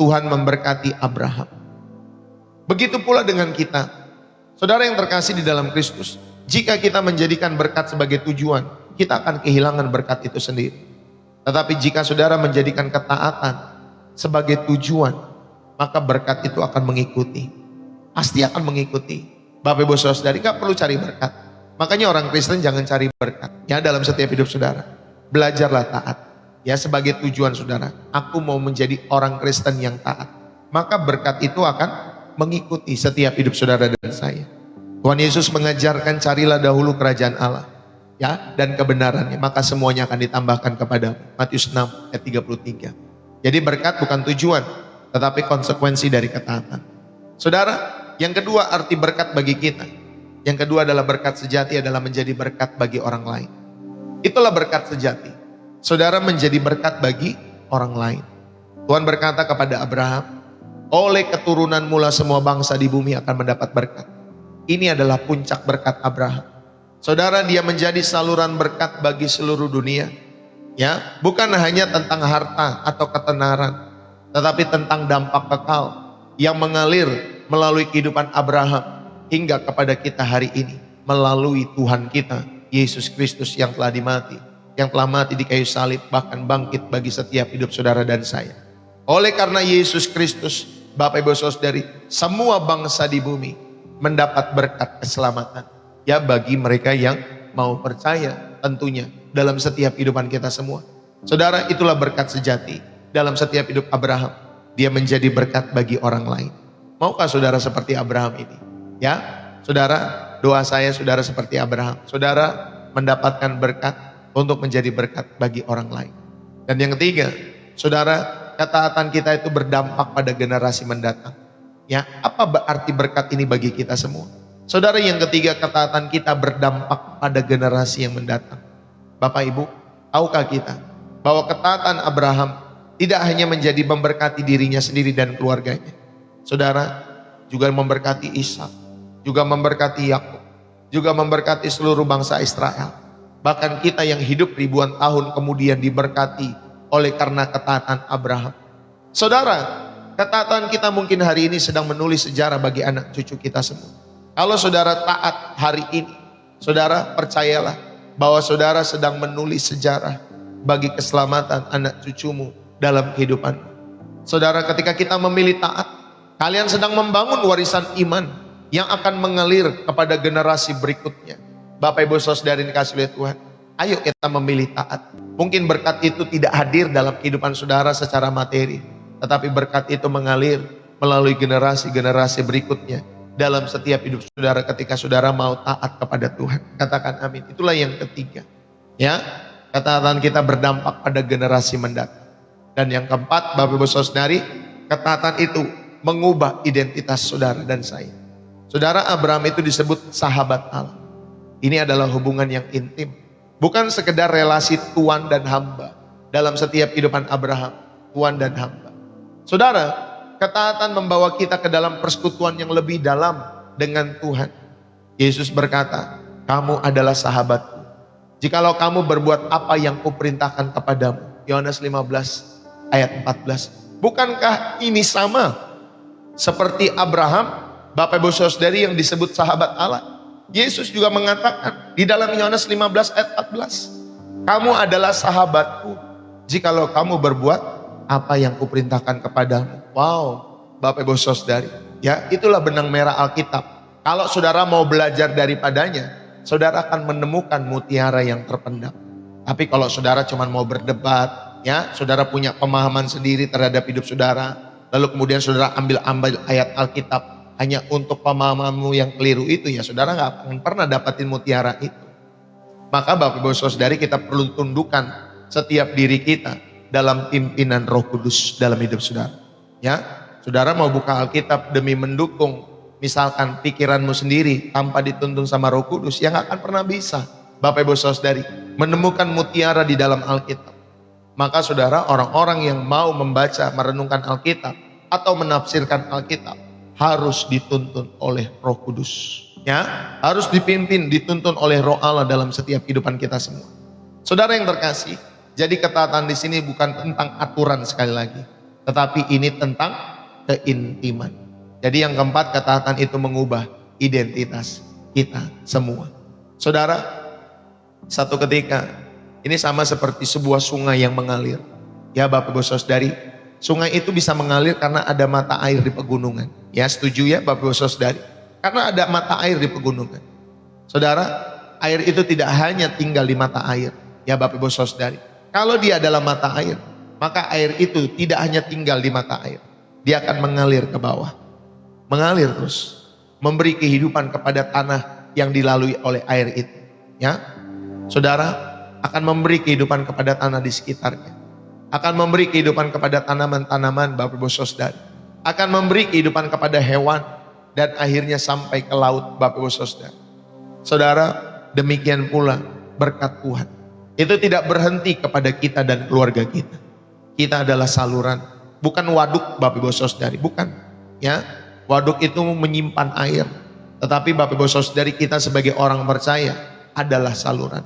Tuhan memberkati Abraham. Begitu pula dengan kita. Saudara yang terkasih di dalam Kristus, jika kita menjadikan berkat sebagai tujuan, kita akan kehilangan berkat itu sendiri. Tetapi jika saudara menjadikan ketaatan sebagai tujuan, maka berkat itu akan mengikuti. Pasti akan mengikuti. Bapak Ibu Saudari, gak perlu cari berkat. Makanya orang Kristen jangan cari berkat. Ya, dalam setiap hidup saudara, belajarlah taat. Ya, sebagai tujuan saudara, aku mau menjadi orang Kristen yang taat. Maka berkat itu akan mengikuti setiap hidup saudara dan saya. Tuhan Yesus mengajarkan, carilah dahulu kerajaan Allah, ya, dan kebenarannya, maka semuanya akan ditambahkan kepada. Matius 6 ayat 33. Jadi berkat bukan tujuan, tetapi konsekuensi dari ketaatan. Saudara, yang kedua arti berkat bagi kita. Yang kedua adalah berkat sejati adalah menjadi berkat bagi orang lain. Itulah berkat sejati. Saudara menjadi berkat bagi orang lain. Tuhan berkata kepada Abraham, oleh keturunan mula semua bangsa di bumi akan mendapat berkat. Ini adalah puncak berkat Abraham. Saudara, dia menjadi saluran berkat bagi seluruh dunia. Ya, bukan hanya tentang harta atau ketenaran, tetapi tentang dampak kekal yang mengalir melalui kehidupan Abraham hingga kepada kita hari ini, melalui Tuhan kita Yesus Kristus yang telah mati di kayu salib, bahkan bangkit bagi setiap hidup saudara dan saya. Oleh karena Yesus Kristus, Bapak Ibu Saudari, semua bangsa di bumi mendapat berkat keselamatan. Ya, bagi mereka yang mau percaya tentunya dalam setiap kehidupan kita semua. Saudara, itulah berkat sejati dalam setiap hidup Abraham. Dia menjadi berkat bagi orang lain. Maukah saudara seperti Abraham ini? Ya, saudara, doa saya saudara seperti Abraham. Saudara mendapatkan berkat untuk menjadi berkat bagi orang lain. Dan yang ketiga, saudara, ketaatan kita itu berdampak pada generasi mendatang. Ya, apa arti berkat ini bagi kita semua? Saudara, yang ketiga, ketaatan kita berdampak pada generasi yang mendatang. Bapak Ibu, tahukah kita bahwa ketaatan Abraham tidak hanya menjadi memberkati dirinya sendiri dan keluarganya. Saudara, juga memberkati Ishak, juga memberkati Yakub, juga memberkati seluruh bangsa Israel. Bahkan kita yang hidup ribuan tahun kemudian diberkati oleh karena ketaatan Abraham. Saudara, ketaatan kita mungkin hari ini sedang menulis sejarah bagi anak cucu kita semua. Kalau saudara taat hari ini, saudara percayalah bahwa saudara sedang menulis sejarah bagi keselamatan anak cucumu dalam kehidupan. Saudara, ketika kita memilih taat, Kalian sedang membangun warisan iman yang akan mengalir kepada generasi berikutnya. Bapak Ibu Saudara yang dikasihi oleh Tuhan, ayo kita memilih taat. Mungkin berkat itu tidak hadir dalam kehidupan saudara secara materi, tetapi berkat itu mengalir melalui generasi-generasi berikutnya dalam setiap hidup saudara ketika saudara mau taat kepada Tuhan. Katakan amin. Itulah yang ketiga. Ya, ketaatan kita berdampak pada generasi mendatang. Dan yang keempat, Bapak Ibu Saudari, ketaatan itu mengubah identitas saudara dan saya. Saudara Abraham itu disebut sahabat Allah. Ini adalah hubungan yang intim, bukan sekedar relasi tuan dan hamba. Dalam setiap kehidupan Abraham, tuan dan hamba. Saudara, ketaatan membawa kita ke dalam persekutuan yang lebih dalam dengan Tuhan. Yesus berkata, kamu adalah sahabatku jikalau kamu berbuat apa yang kuperintahkan kepadamu. Yohanes 15 ayat 14. Bukankah ini sama seperti Abraham, Bapak Ibu Saudari yang disebut sahabat Allah? Yesus juga mengatakan di dalam Yohanes 15 ayat 14, kamu adalah sahabatku jikalau kamu berbuat apa yang kuperintahkan kepadamu. Wow, Bapak Ibu Saudari, ya, itulah benang merah Alkitab. Kalau saudara mau belajar daripadanya, saudara akan menemukan mutiara yang terpendam. Tapi kalau saudara cuma mau berdebat, ya, saudara punya pemahaman sendiri terhadap hidup saudara, lalu kemudian saudara ambil ayat Alkitab hanya untuk pemahamanmu yang keliru itu, ya saudara nggak akan pernah dapatin mutiara itu. Maka Bapak Ibu Saudari, kita perlu tundukkan setiap diri kita dalam pimpinan Roh Kudus dalam hidup saudara. Ya, saudara mau buka Alkitab demi mendukung misalkan pikiranmu sendiri tanpa dituntun sama Roh Kudus, yang nggak akan pernah bisa Bapak Ibu Saudari menemukan mutiara di dalam Alkitab. Maka saudara, orang-orang yang mau membaca, merenungkan Alkitab atau menafsirkan Alkitab harus dituntun oleh Roh Kudus. Ya, harus dipimpin, dituntun oleh Roh Allah dalam setiap kehidupan kita semua. Saudara yang terkasih, jadi ketaatan di sini bukan tentang aturan sekali lagi, tetapi ini tentang keintiman. Jadi yang keempat, ketaatan itu mengubah identitas kita semua. Saudara, satu ketika ini sama seperti sebuah sungai yang mengalir. Ya Bapak Ibu Saudari, sungai itu bisa mengalir karena ada mata air di pegunungan. Ya, setuju ya Bapak Ibu Saudari? Karena ada mata air di pegunungan. Saudara, air itu tidak hanya tinggal di mata air. Ya Bapak Ibu Saudari, kalau dia adalah mata air, maka air itu tidak hanya tinggal di mata air. Dia akan mengalir ke bawah. Mengalir terus. Memberi kehidupan kepada tanah yang dilalui oleh air itu. Ya, saudara, akan memberi kehidupan kepada tanah di sekitarnya. Akan memberi kehidupan kepada tanaman-tanaman Bapak Ibu Saudari. Akan memberi kehidupan kepada hewan. Dan akhirnya sampai ke laut Bapak Ibu Saudari. Saudara, demikian pula berkat Tuhan. Itu tidak berhenti kepada kita dan keluarga kita. Kita adalah saluran. Bukan waduk Bapak Ibu Saudari. Bukan. Ya, waduk itu menyimpan air. Tetapi Bapak Ibu Saudari, kita sebagai orang percaya adalah saluran.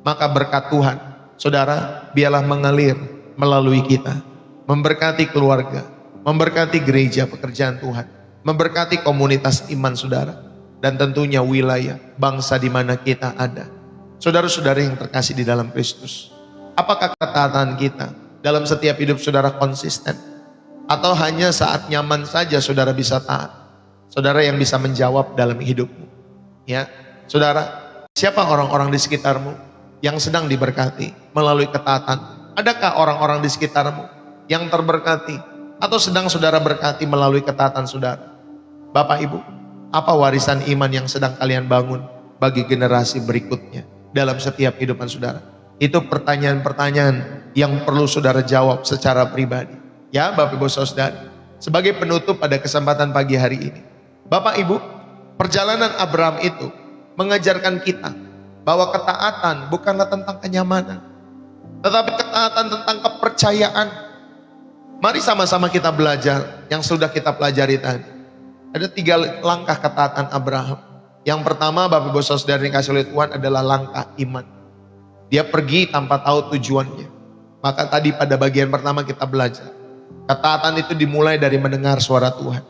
Maka berkat Tuhan, saudara, biarlah mengalir melalui kita. Memberkati keluarga, memberkati gereja pekerjaan Tuhan, memberkati komunitas iman saudara, dan tentunya wilayah, bangsa di mana kita ada. Saudara-saudara yang terkasih di dalam Kristus, apakah ketaatan kita dalam setiap hidup saudara konsisten? Atau hanya saat nyaman saja saudara bisa taat? Saudara yang bisa menjawab dalam hidupmu. Ya, saudara, siapa orang-orang di sekitarmu yang sedang diberkati melalui ketaatan? Adakah orang-orang di sekitarmu yang terberkati atau sedang saudara berkati melalui ketaatan saudara? Bapak Ibu, apa warisan iman yang sedang kalian bangun bagi generasi berikutnya dalam setiap kehidupan saudara? Itu pertanyaan-pertanyaan yang perlu saudara jawab secara pribadi. Ya Bapak Ibu Saudara, sebagai penutup pada kesempatan pagi hari ini, Bapak Ibu, perjalanan Abraham itu mengajarkan kita bahwa ketaatan bukanlah tentang kenyamanan, tetapi ketaatan tentang kepercayaan. Mari sama-sama kita belajar yang sudah kita pelajari tadi. Ada 3 langkah ketaatan Abraham. Yang pertama, Bapak Ibu Saudara yang dikasihi oleh Tuhan, adalah langkah iman. Dia pergi tanpa tahu tujuannya. Maka tadi pada bagian pertama kita belajar, ketaatan itu dimulai dari mendengar suara Tuhan.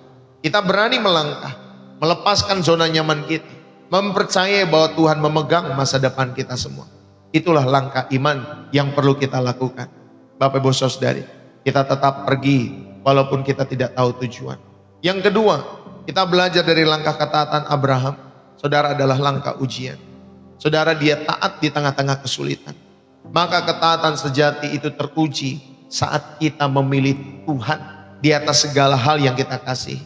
Kita berani melangkah, melepaskan zona nyaman kita, mempercayai bahwa Tuhan memegang masa depan kita semua. Itulah langkah iman yang perlu kita lakukan. Bapak Ibu Saudari, kita tetap pergi walaupun kita tidak tahu tujuan. Yang kedua, kita belajar dari langkah ketaatan Abraham. Saudara, adalah langkah ujian. Saudara, dia taat di tengah-tengah kesulitan. Maka ketaatan sejati itu teruji saat kita memilih Tuhan di atas segala hal yang kita kasih.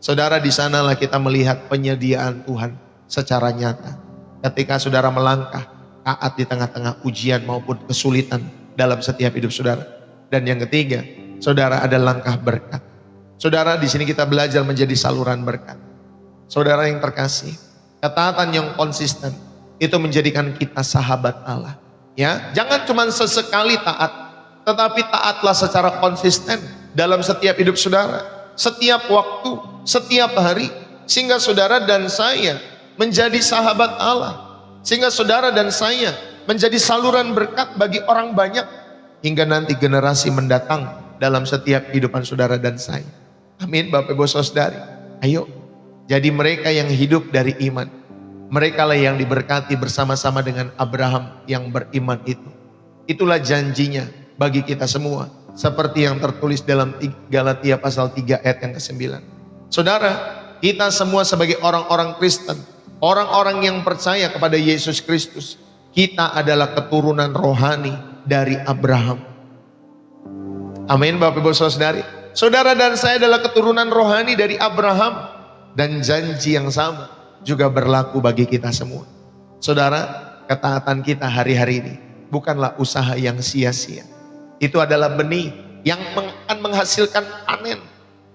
Saudara, di sanalah kita melihat penyediaan Tuhan secara nyata. Ketika saudara melangkah taat di tengah-tengah ujian maupun kesulitan dalam setiap hidup saudara. Dan yang ketiga, saudara, ada langkah berkat. Saudara, di sini kita belajar menjadi saluran berkat. Saudara yang terkasih, ketaatan yang konsisten itu menjadikan kita sahabat Allah. Ya, jangan cuma sesekali taat, tetapi taatlah secara konsisten dalam setiap hidup saudara, setiap waktu, setiap hari, sehingga saudara dan saya menjadi sahabat Allah, sehingga saudara dan saya menjadi saluran berkat bagi orang banyak, hingga nanti generasi mendatang dalam setiap kehidupan saudara dan saya. Amin, Bapak Ibu Saudari. Ayo, jadi mereka yang hidup dari iman. Mereka lah yang diberkati bersama-sama dengan Abraham yang beriman itu. Itulah janjinya bagi kita semua. Seperti yang tertulis dalam Galatia pasal 3 ayat yang ke-9. Saudara, kita semua sebagai orang-orang Kristen, orang-orang yang percaya kepada Yesus Kristus, kita adalah keturunan rohani dari Abraham. Amin, Bapak Ibu Saudari. Saudara dan saya adalah keturunan rohani dari Abraham. Dan janji yang sama juga berlaku bagi kita semua. Saudara, ketaatan kita hari-hari ini bukanlah usaha yang sia-sia. Itu adalah benih yang akan menghasilkan panen,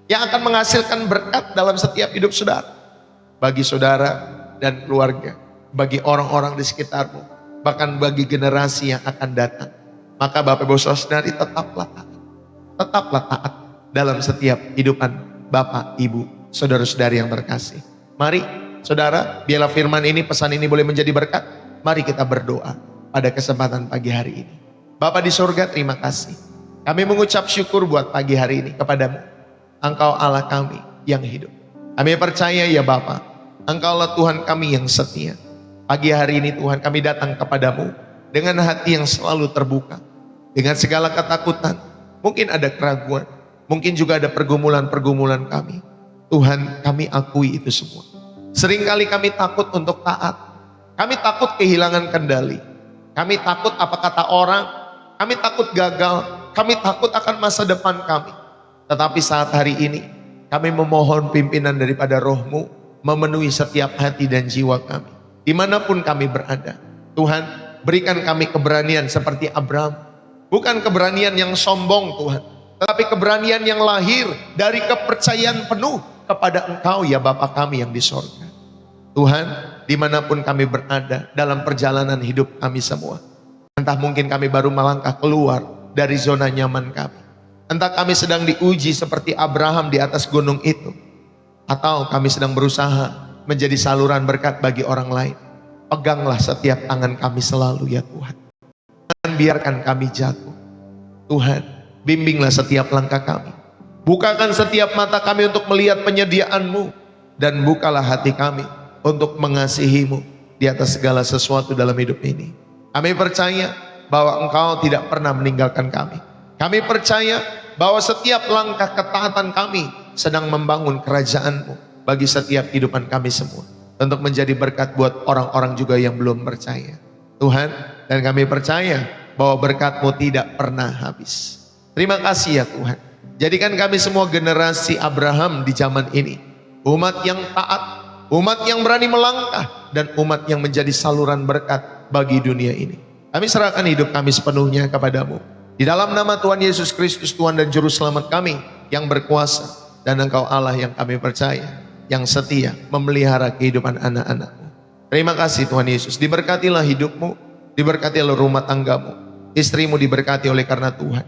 yang akan menghasilkan berkat dalam setiap hidup saudara. Bagi saudara dan keluarga, bagi orang-orang di sekitarmu, bahkan bagi generasi yang akan datang. Maka Bapak Ibu Saudari, tetaplah taat. Tetaplah taat dalam setiap kehidupan Bapak, Ibu, saudara-saudari yang terkasih. Mari saudara, biarlah firman ini, pesan ini boleh menjadi berkat. Mari kita berdoa pada kesempatan pagi hari ini. Bapa di surga, terima kasih. Kami mengucap syukur buat pagi hari ini kepadamu. Engkau Allah kami yang hidup. Kami percaya ya Bapa, Engkaulah Tuhan kami yang setia. Pagi hari ini Tuhan, kami datang kepadamu dengan hati yang selalu terbuka. Dengan segala ketakutan, mungkin ada keraguan, mungkin juga ada pergumulan-pergumulan kami. Tuhan, kami akui itu semua. Seringkali kami takut untuk taat. Kami takut kehilangan kendali. Kami takut apa kata orang. Kami takut gagal. Kami takut akan masa depan kami. Tetapi saat hari ini, kami memohon pimpinan daripada Roh-Mu memenuhi setiap hati dan jiwa kami. Dimanapun kami berada. Tuhan, berikan kami keberanian seperti Abraham. Bukan keberanian yang sombong Tuhan, tetapi keberanian yang lahir dari kepercayaan penuh kepada Engkau ya Bapa kami yang di sorga. Tuhan, dimanapun kami berada dalam perjalanan hidup kami semua, entah mungkin kami baru melangkah keluar dari zona nyaman kami, entah kami sedang diuji seperti Abraham di atas gunung itu, atau kami sedang berusaha menjadi saluran berkat bagi orang lain. Peganglah setiap tangan kami selalu ya Tuhan. Jangan biarkan kami jatuh. Tuhan, bimbinglah setiap langkah kami. Bukakan setiap mata kami untuk melihat penyediaan-Mu. Dan bukalah hati kami untuk mengasihi-Mu di atas segala sesuatu dalam hidup ini. Kami percaya bahwa Engkau tidak pernah meninggalkan kami. Kami percaya bahwa setiap langkah ketaatan kami sedang membangun kerajaan-Mu bagi setiap kehidupan kami semua. Untuk menjadi berkat buat orang-orang juga yang belum percaya. Tuhan, dan kami percaya bahwa berkat-Mu tidak pernah habis. Terima kasih ya Tuhan. Jadikan kami semua generasi Abraham di zaman ini. Umat yang taat, umat yang berani melangkah, dan umat yang menjadi saluran berkat bagi dunia ini. Kami serahkan hidup kami sepenuhnya kepadamu. Di dalam nama Tuhan Yesus Kristus, Tuhan dan Juru Selamat kami yang berkuasa. Dan Engkau Allah yang kami percaya, yang setia memelihara kehidupan anak-anak-Mu. Terima kasih Tuhan Yesus. Diberkatilah hidupmu, diberkatilah rumah tanggamu. Istrimu diberkati oleh karena Tuhan.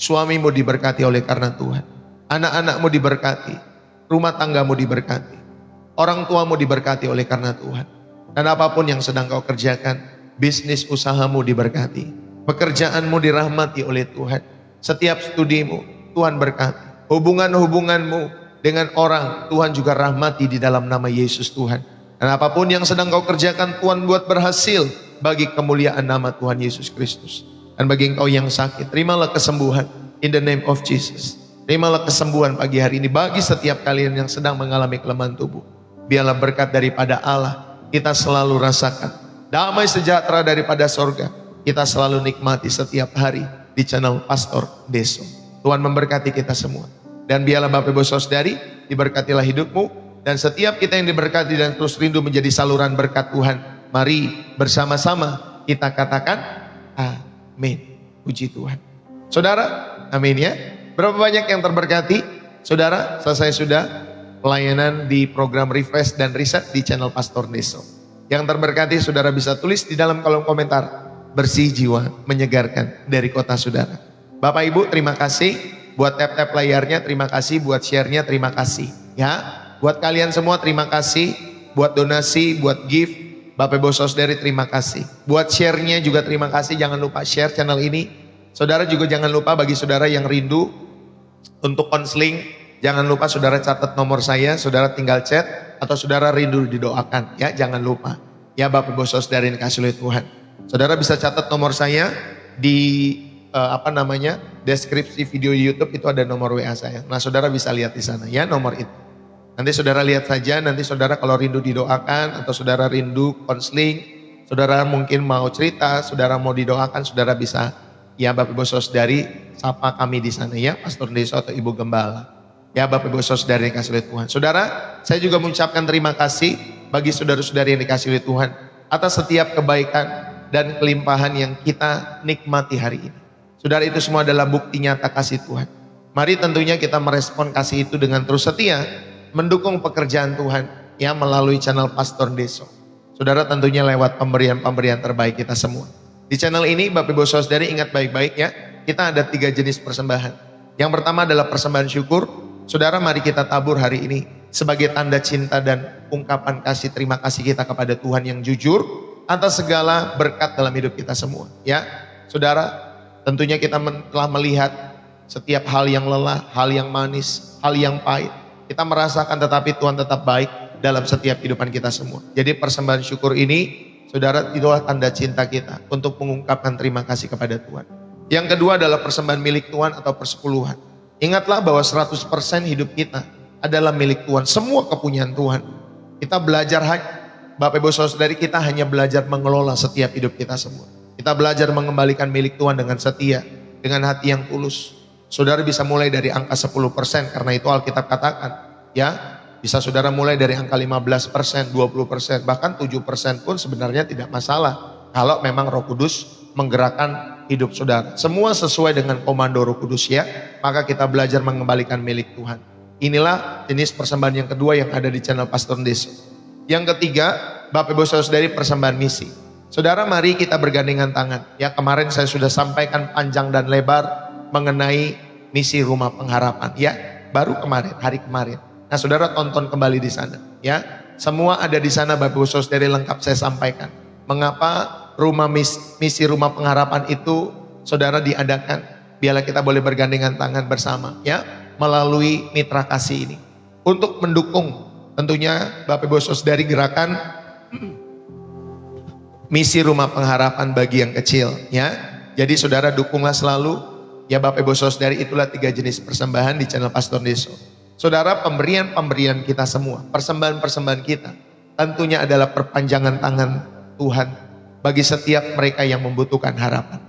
Suamimu diberkati oleh karena Tuhan. Anak-anakmu diberkati. Rumah tanggamu diberkati. Orang tuamu diberkati oleh karena Tuhan. Dan apapun yang sedang kau kerjakan, bisnis usahamu diberkati. Pekerjaanmu dirahmati oleh Tuhan. Setiap studimu, Tuhan berkati. Hubungan-hubunganmu dengan orang, Tuhan juga rahmati di dalam nama Yesus Tuhan. Dan apapun yang sedang kau kerjakan, Tuhan buat berhasil bagi kemuliaan nama Tuhan Yesus Kristus. Dan bagi engkau yang sakit, terimalah kesembuhan in the name of Jesus. Terimalah kesembuhan pagi hari ini bagi setiap kalian yang sedang mengalami kelemahan tubuh. Biarlah berkat daripada Allah kita selalu rasakan. Damai sejahtera daripada sorga kita selalu nikmati setiap hari di channel Pastor Deso. Tuhan memberkati kita semua. Dan biarlah Bapak Ibu Saudari diberkatilah hidupmu. Dan setiap kita yang diberkati dan terus rindu menjadi saluran berkat Tuhan. Mari bersama-sama kita katakan amin. Puji Tuhan. Saudara, amin ya. Berapa banyak yang terberkati? Saudara, selesai sudah pelayanan di program Refresh dan Reset di channel Pastor Deso. Yang terberkati saudara bisa tulis di dalam kolom komentar. Bersih jiwa menyegarkan dari kota saudara. Bapak Ibu terima kasih buat tap-tap layarnya, terima kasih buat share-nya, terima kasih ya. Buat kalian semua terima kasih, buat donasi, buat gift. Bapak Ibu Saudari terima kasih. Buat share-nya juga terima kasih, jangan lupa share channel ini. Saudara juga jangan lupa bagi saudara yang rindu untuk konseling, jangan lupa saudara catat nomor saya, saudara tinggal chat atau saudara rindu didoakan ya, jangan lupa. Ya Bapak Ibu Saudari yang dikasihi oleh Tuhan. Saudara bisa catat nomor saya di deskripsi video YouTube itu ada nomor WA saya. Nah, saudara bisa lihat di sana ya nomor itu. Nanti saudara lihat saja, nanti saudara kalau rindu didoakan atau saudara rindu konseling, saudara mungkin mau cerita, saudara mau didoakan, saudara bisa ya Bapak Ibu Saudari sapa kami di sana ya, Pastor Deso atau Ibu Gembala. Ya Bapak Ibu Saudari yang dikasihi oleh Tuhan. Saudara, saya juga mengucapkan terima kasih bagi saudara-saudari yang dikasihi oleh Tuhan atas setiap kebaikan dan kelimpahan yang kita nikmati hari ini. Saudara, itu semua adalah bukti nyata kasih Tuhan. Mari tentunya kita merespon kasih itu dengan terus setia mendukung pekerjaan Tuhan ya melalui channel Pastor Deso. Saudara, tentunya lewat pemberian-pemberian terbaik kita semua. Di channel ini Bapak Ibu Saudari ingat baik-baik ya, kita ada 3 jenis persembahan. Yang pertama adalah persembahan syukur. Saudara, mari kita tabur hari ini sebagai tanda cinta dan ungkapan kasih terima kasih kita kepada Tuhan yang jujur atas segala berkat dalam hidup kita semua ya. Saudara, tentunya kita telah melihat setiap hal yang lelah, hal yang manis, hal yang pahit. Kita merasakan tetapi Tuhan tetap baik dalam setiap kehidupan kita semua. Jadi persembahan syukur ini, saudara, itulah tanda cinta kita untuk mengungkapkan terima kasih kepada Tuhan. Yang kedua adalah persembahan milik Tuhan atau persepuluhan. Ingatlah bahwa 100% hidup kita adalah milik Tuhan. Semua kepunyaan Tuhan. Kita belajar, Bapak Ibu Saudari, kita hanya belajar mengelola setiap hidup kita semua. Kita belajar mengembalikan milik Tuhan dengan setia, dengan hati yang tulus. Saudara bisa mulai dari angka 10%, karena itu Alkitab katakan, ya, bisa saudara mulai dari angka 15%, 20%, bahkan 7% pun sebenarnya tidak masalah. Kalau memang Roh Kudus menggerakkan hidup saudara. Semua sesuai dengan komando Roh Kudus ya, maka kita belajar mengembalikan milik Tuhan. Inilah jenis persembahan yang kedua yang ada di channel Pastor Deso. Yang ketiga, Bapak Ibu Saudari, persembahan misi. Saudara, mari kita bergandengan tangan. Ya, kemarin saya sudah sampaikan panjang dan lebar mengenai misi Rumah Pengharapan. Ya, baru kemarin, hari kemarin. Nah, saudara tonton kembali di sana. Ya, semua ada di sana Bapak Ibu Saudari, lengkap saya sampaikan. Mengapa misi Rumah Pengharapan itu saudara diadakan? Biarlah kita boleh bergandengan tangan bersama. Ya, melalui mitra kasih ini. Untuk mendukung tentunya Bapak Ibu Saudari gerakan misi Rumah Pengharapan bagi yang kecil ya. Jadi saudara dukunglah selalu ya Bapak Ibu Saudari. Itulah 3 jenis persembahan di channel Pastor Deso. Saudara, pemberian-pemberian kita semua, persembahan-persembahan kita tentunya adalah perpanjangan tangan Tuhan bagi setiap mereka yang membutuhkan harapan.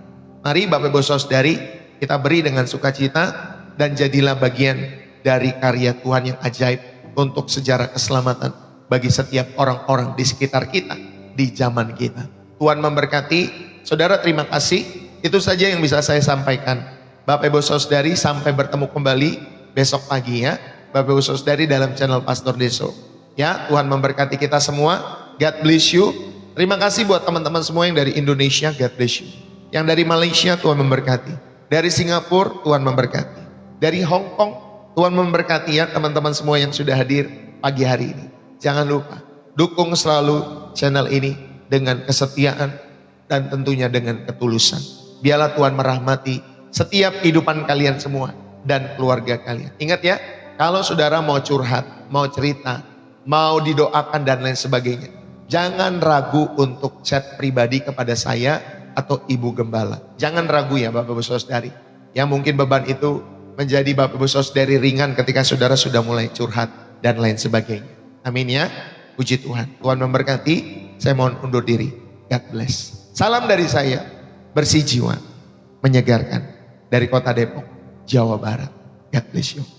Mari Bapak Ibu Saudari, kita beri dengan sukacita dan jadilah bagian dari karya Tuhan yang ajaib untuk sejarah keselamatan bagi setiap orang-orang di sekitar kita, di zaman kita. Tuhan memberkati. Saudara, terima kasih. Itu saja yang bisa saya sampaikan. Bapak Ibu Saudari, sampai bertemu kembali besok pagi ya. Bapak Ibu Saudari dalam channel Pastor Deso. Ya, Tuhan memberkati kita semua. God bless you. Terima kasih buat teman-teman semua yang dari Indonesia, God bless you. Yang dari Malaysia, Tuhan memberkati. Dari Singapura, Tuhan memberkati. Dari Hong Kong, Tuhan memberkati ya teman-teman semua yang sudah hadir pagi hari ini. Jangan lupa, dukung selalu channel ini dengan kesetiaan dan tentunya dengan ketulusan. Biarlah Tuhan merahmati setiap kehidupan kalian semua dan keluarga kalian. Ingat ya, kalau saudara mau curhat, mau cerita, mau didoakan dan lain sebagainya, jangan ragu untuk chat pribadi kepada saya atau Ibu Gembala. Jangan ragu ya Bapak Ibu Saudari. Ya, mungkin beban itu menjadi Bapak Ibu Saudari ringan ketika saudara sudah mulai curhat dan lain sebagainya. Amin ya. Puji Tuhan. Tuhan memberkati. Saya mohon undur diri. God bless. Salam dari saya. Bersih jiwa. Menyegarkan. Dari kota Depok, Jawa Barat. God bless you.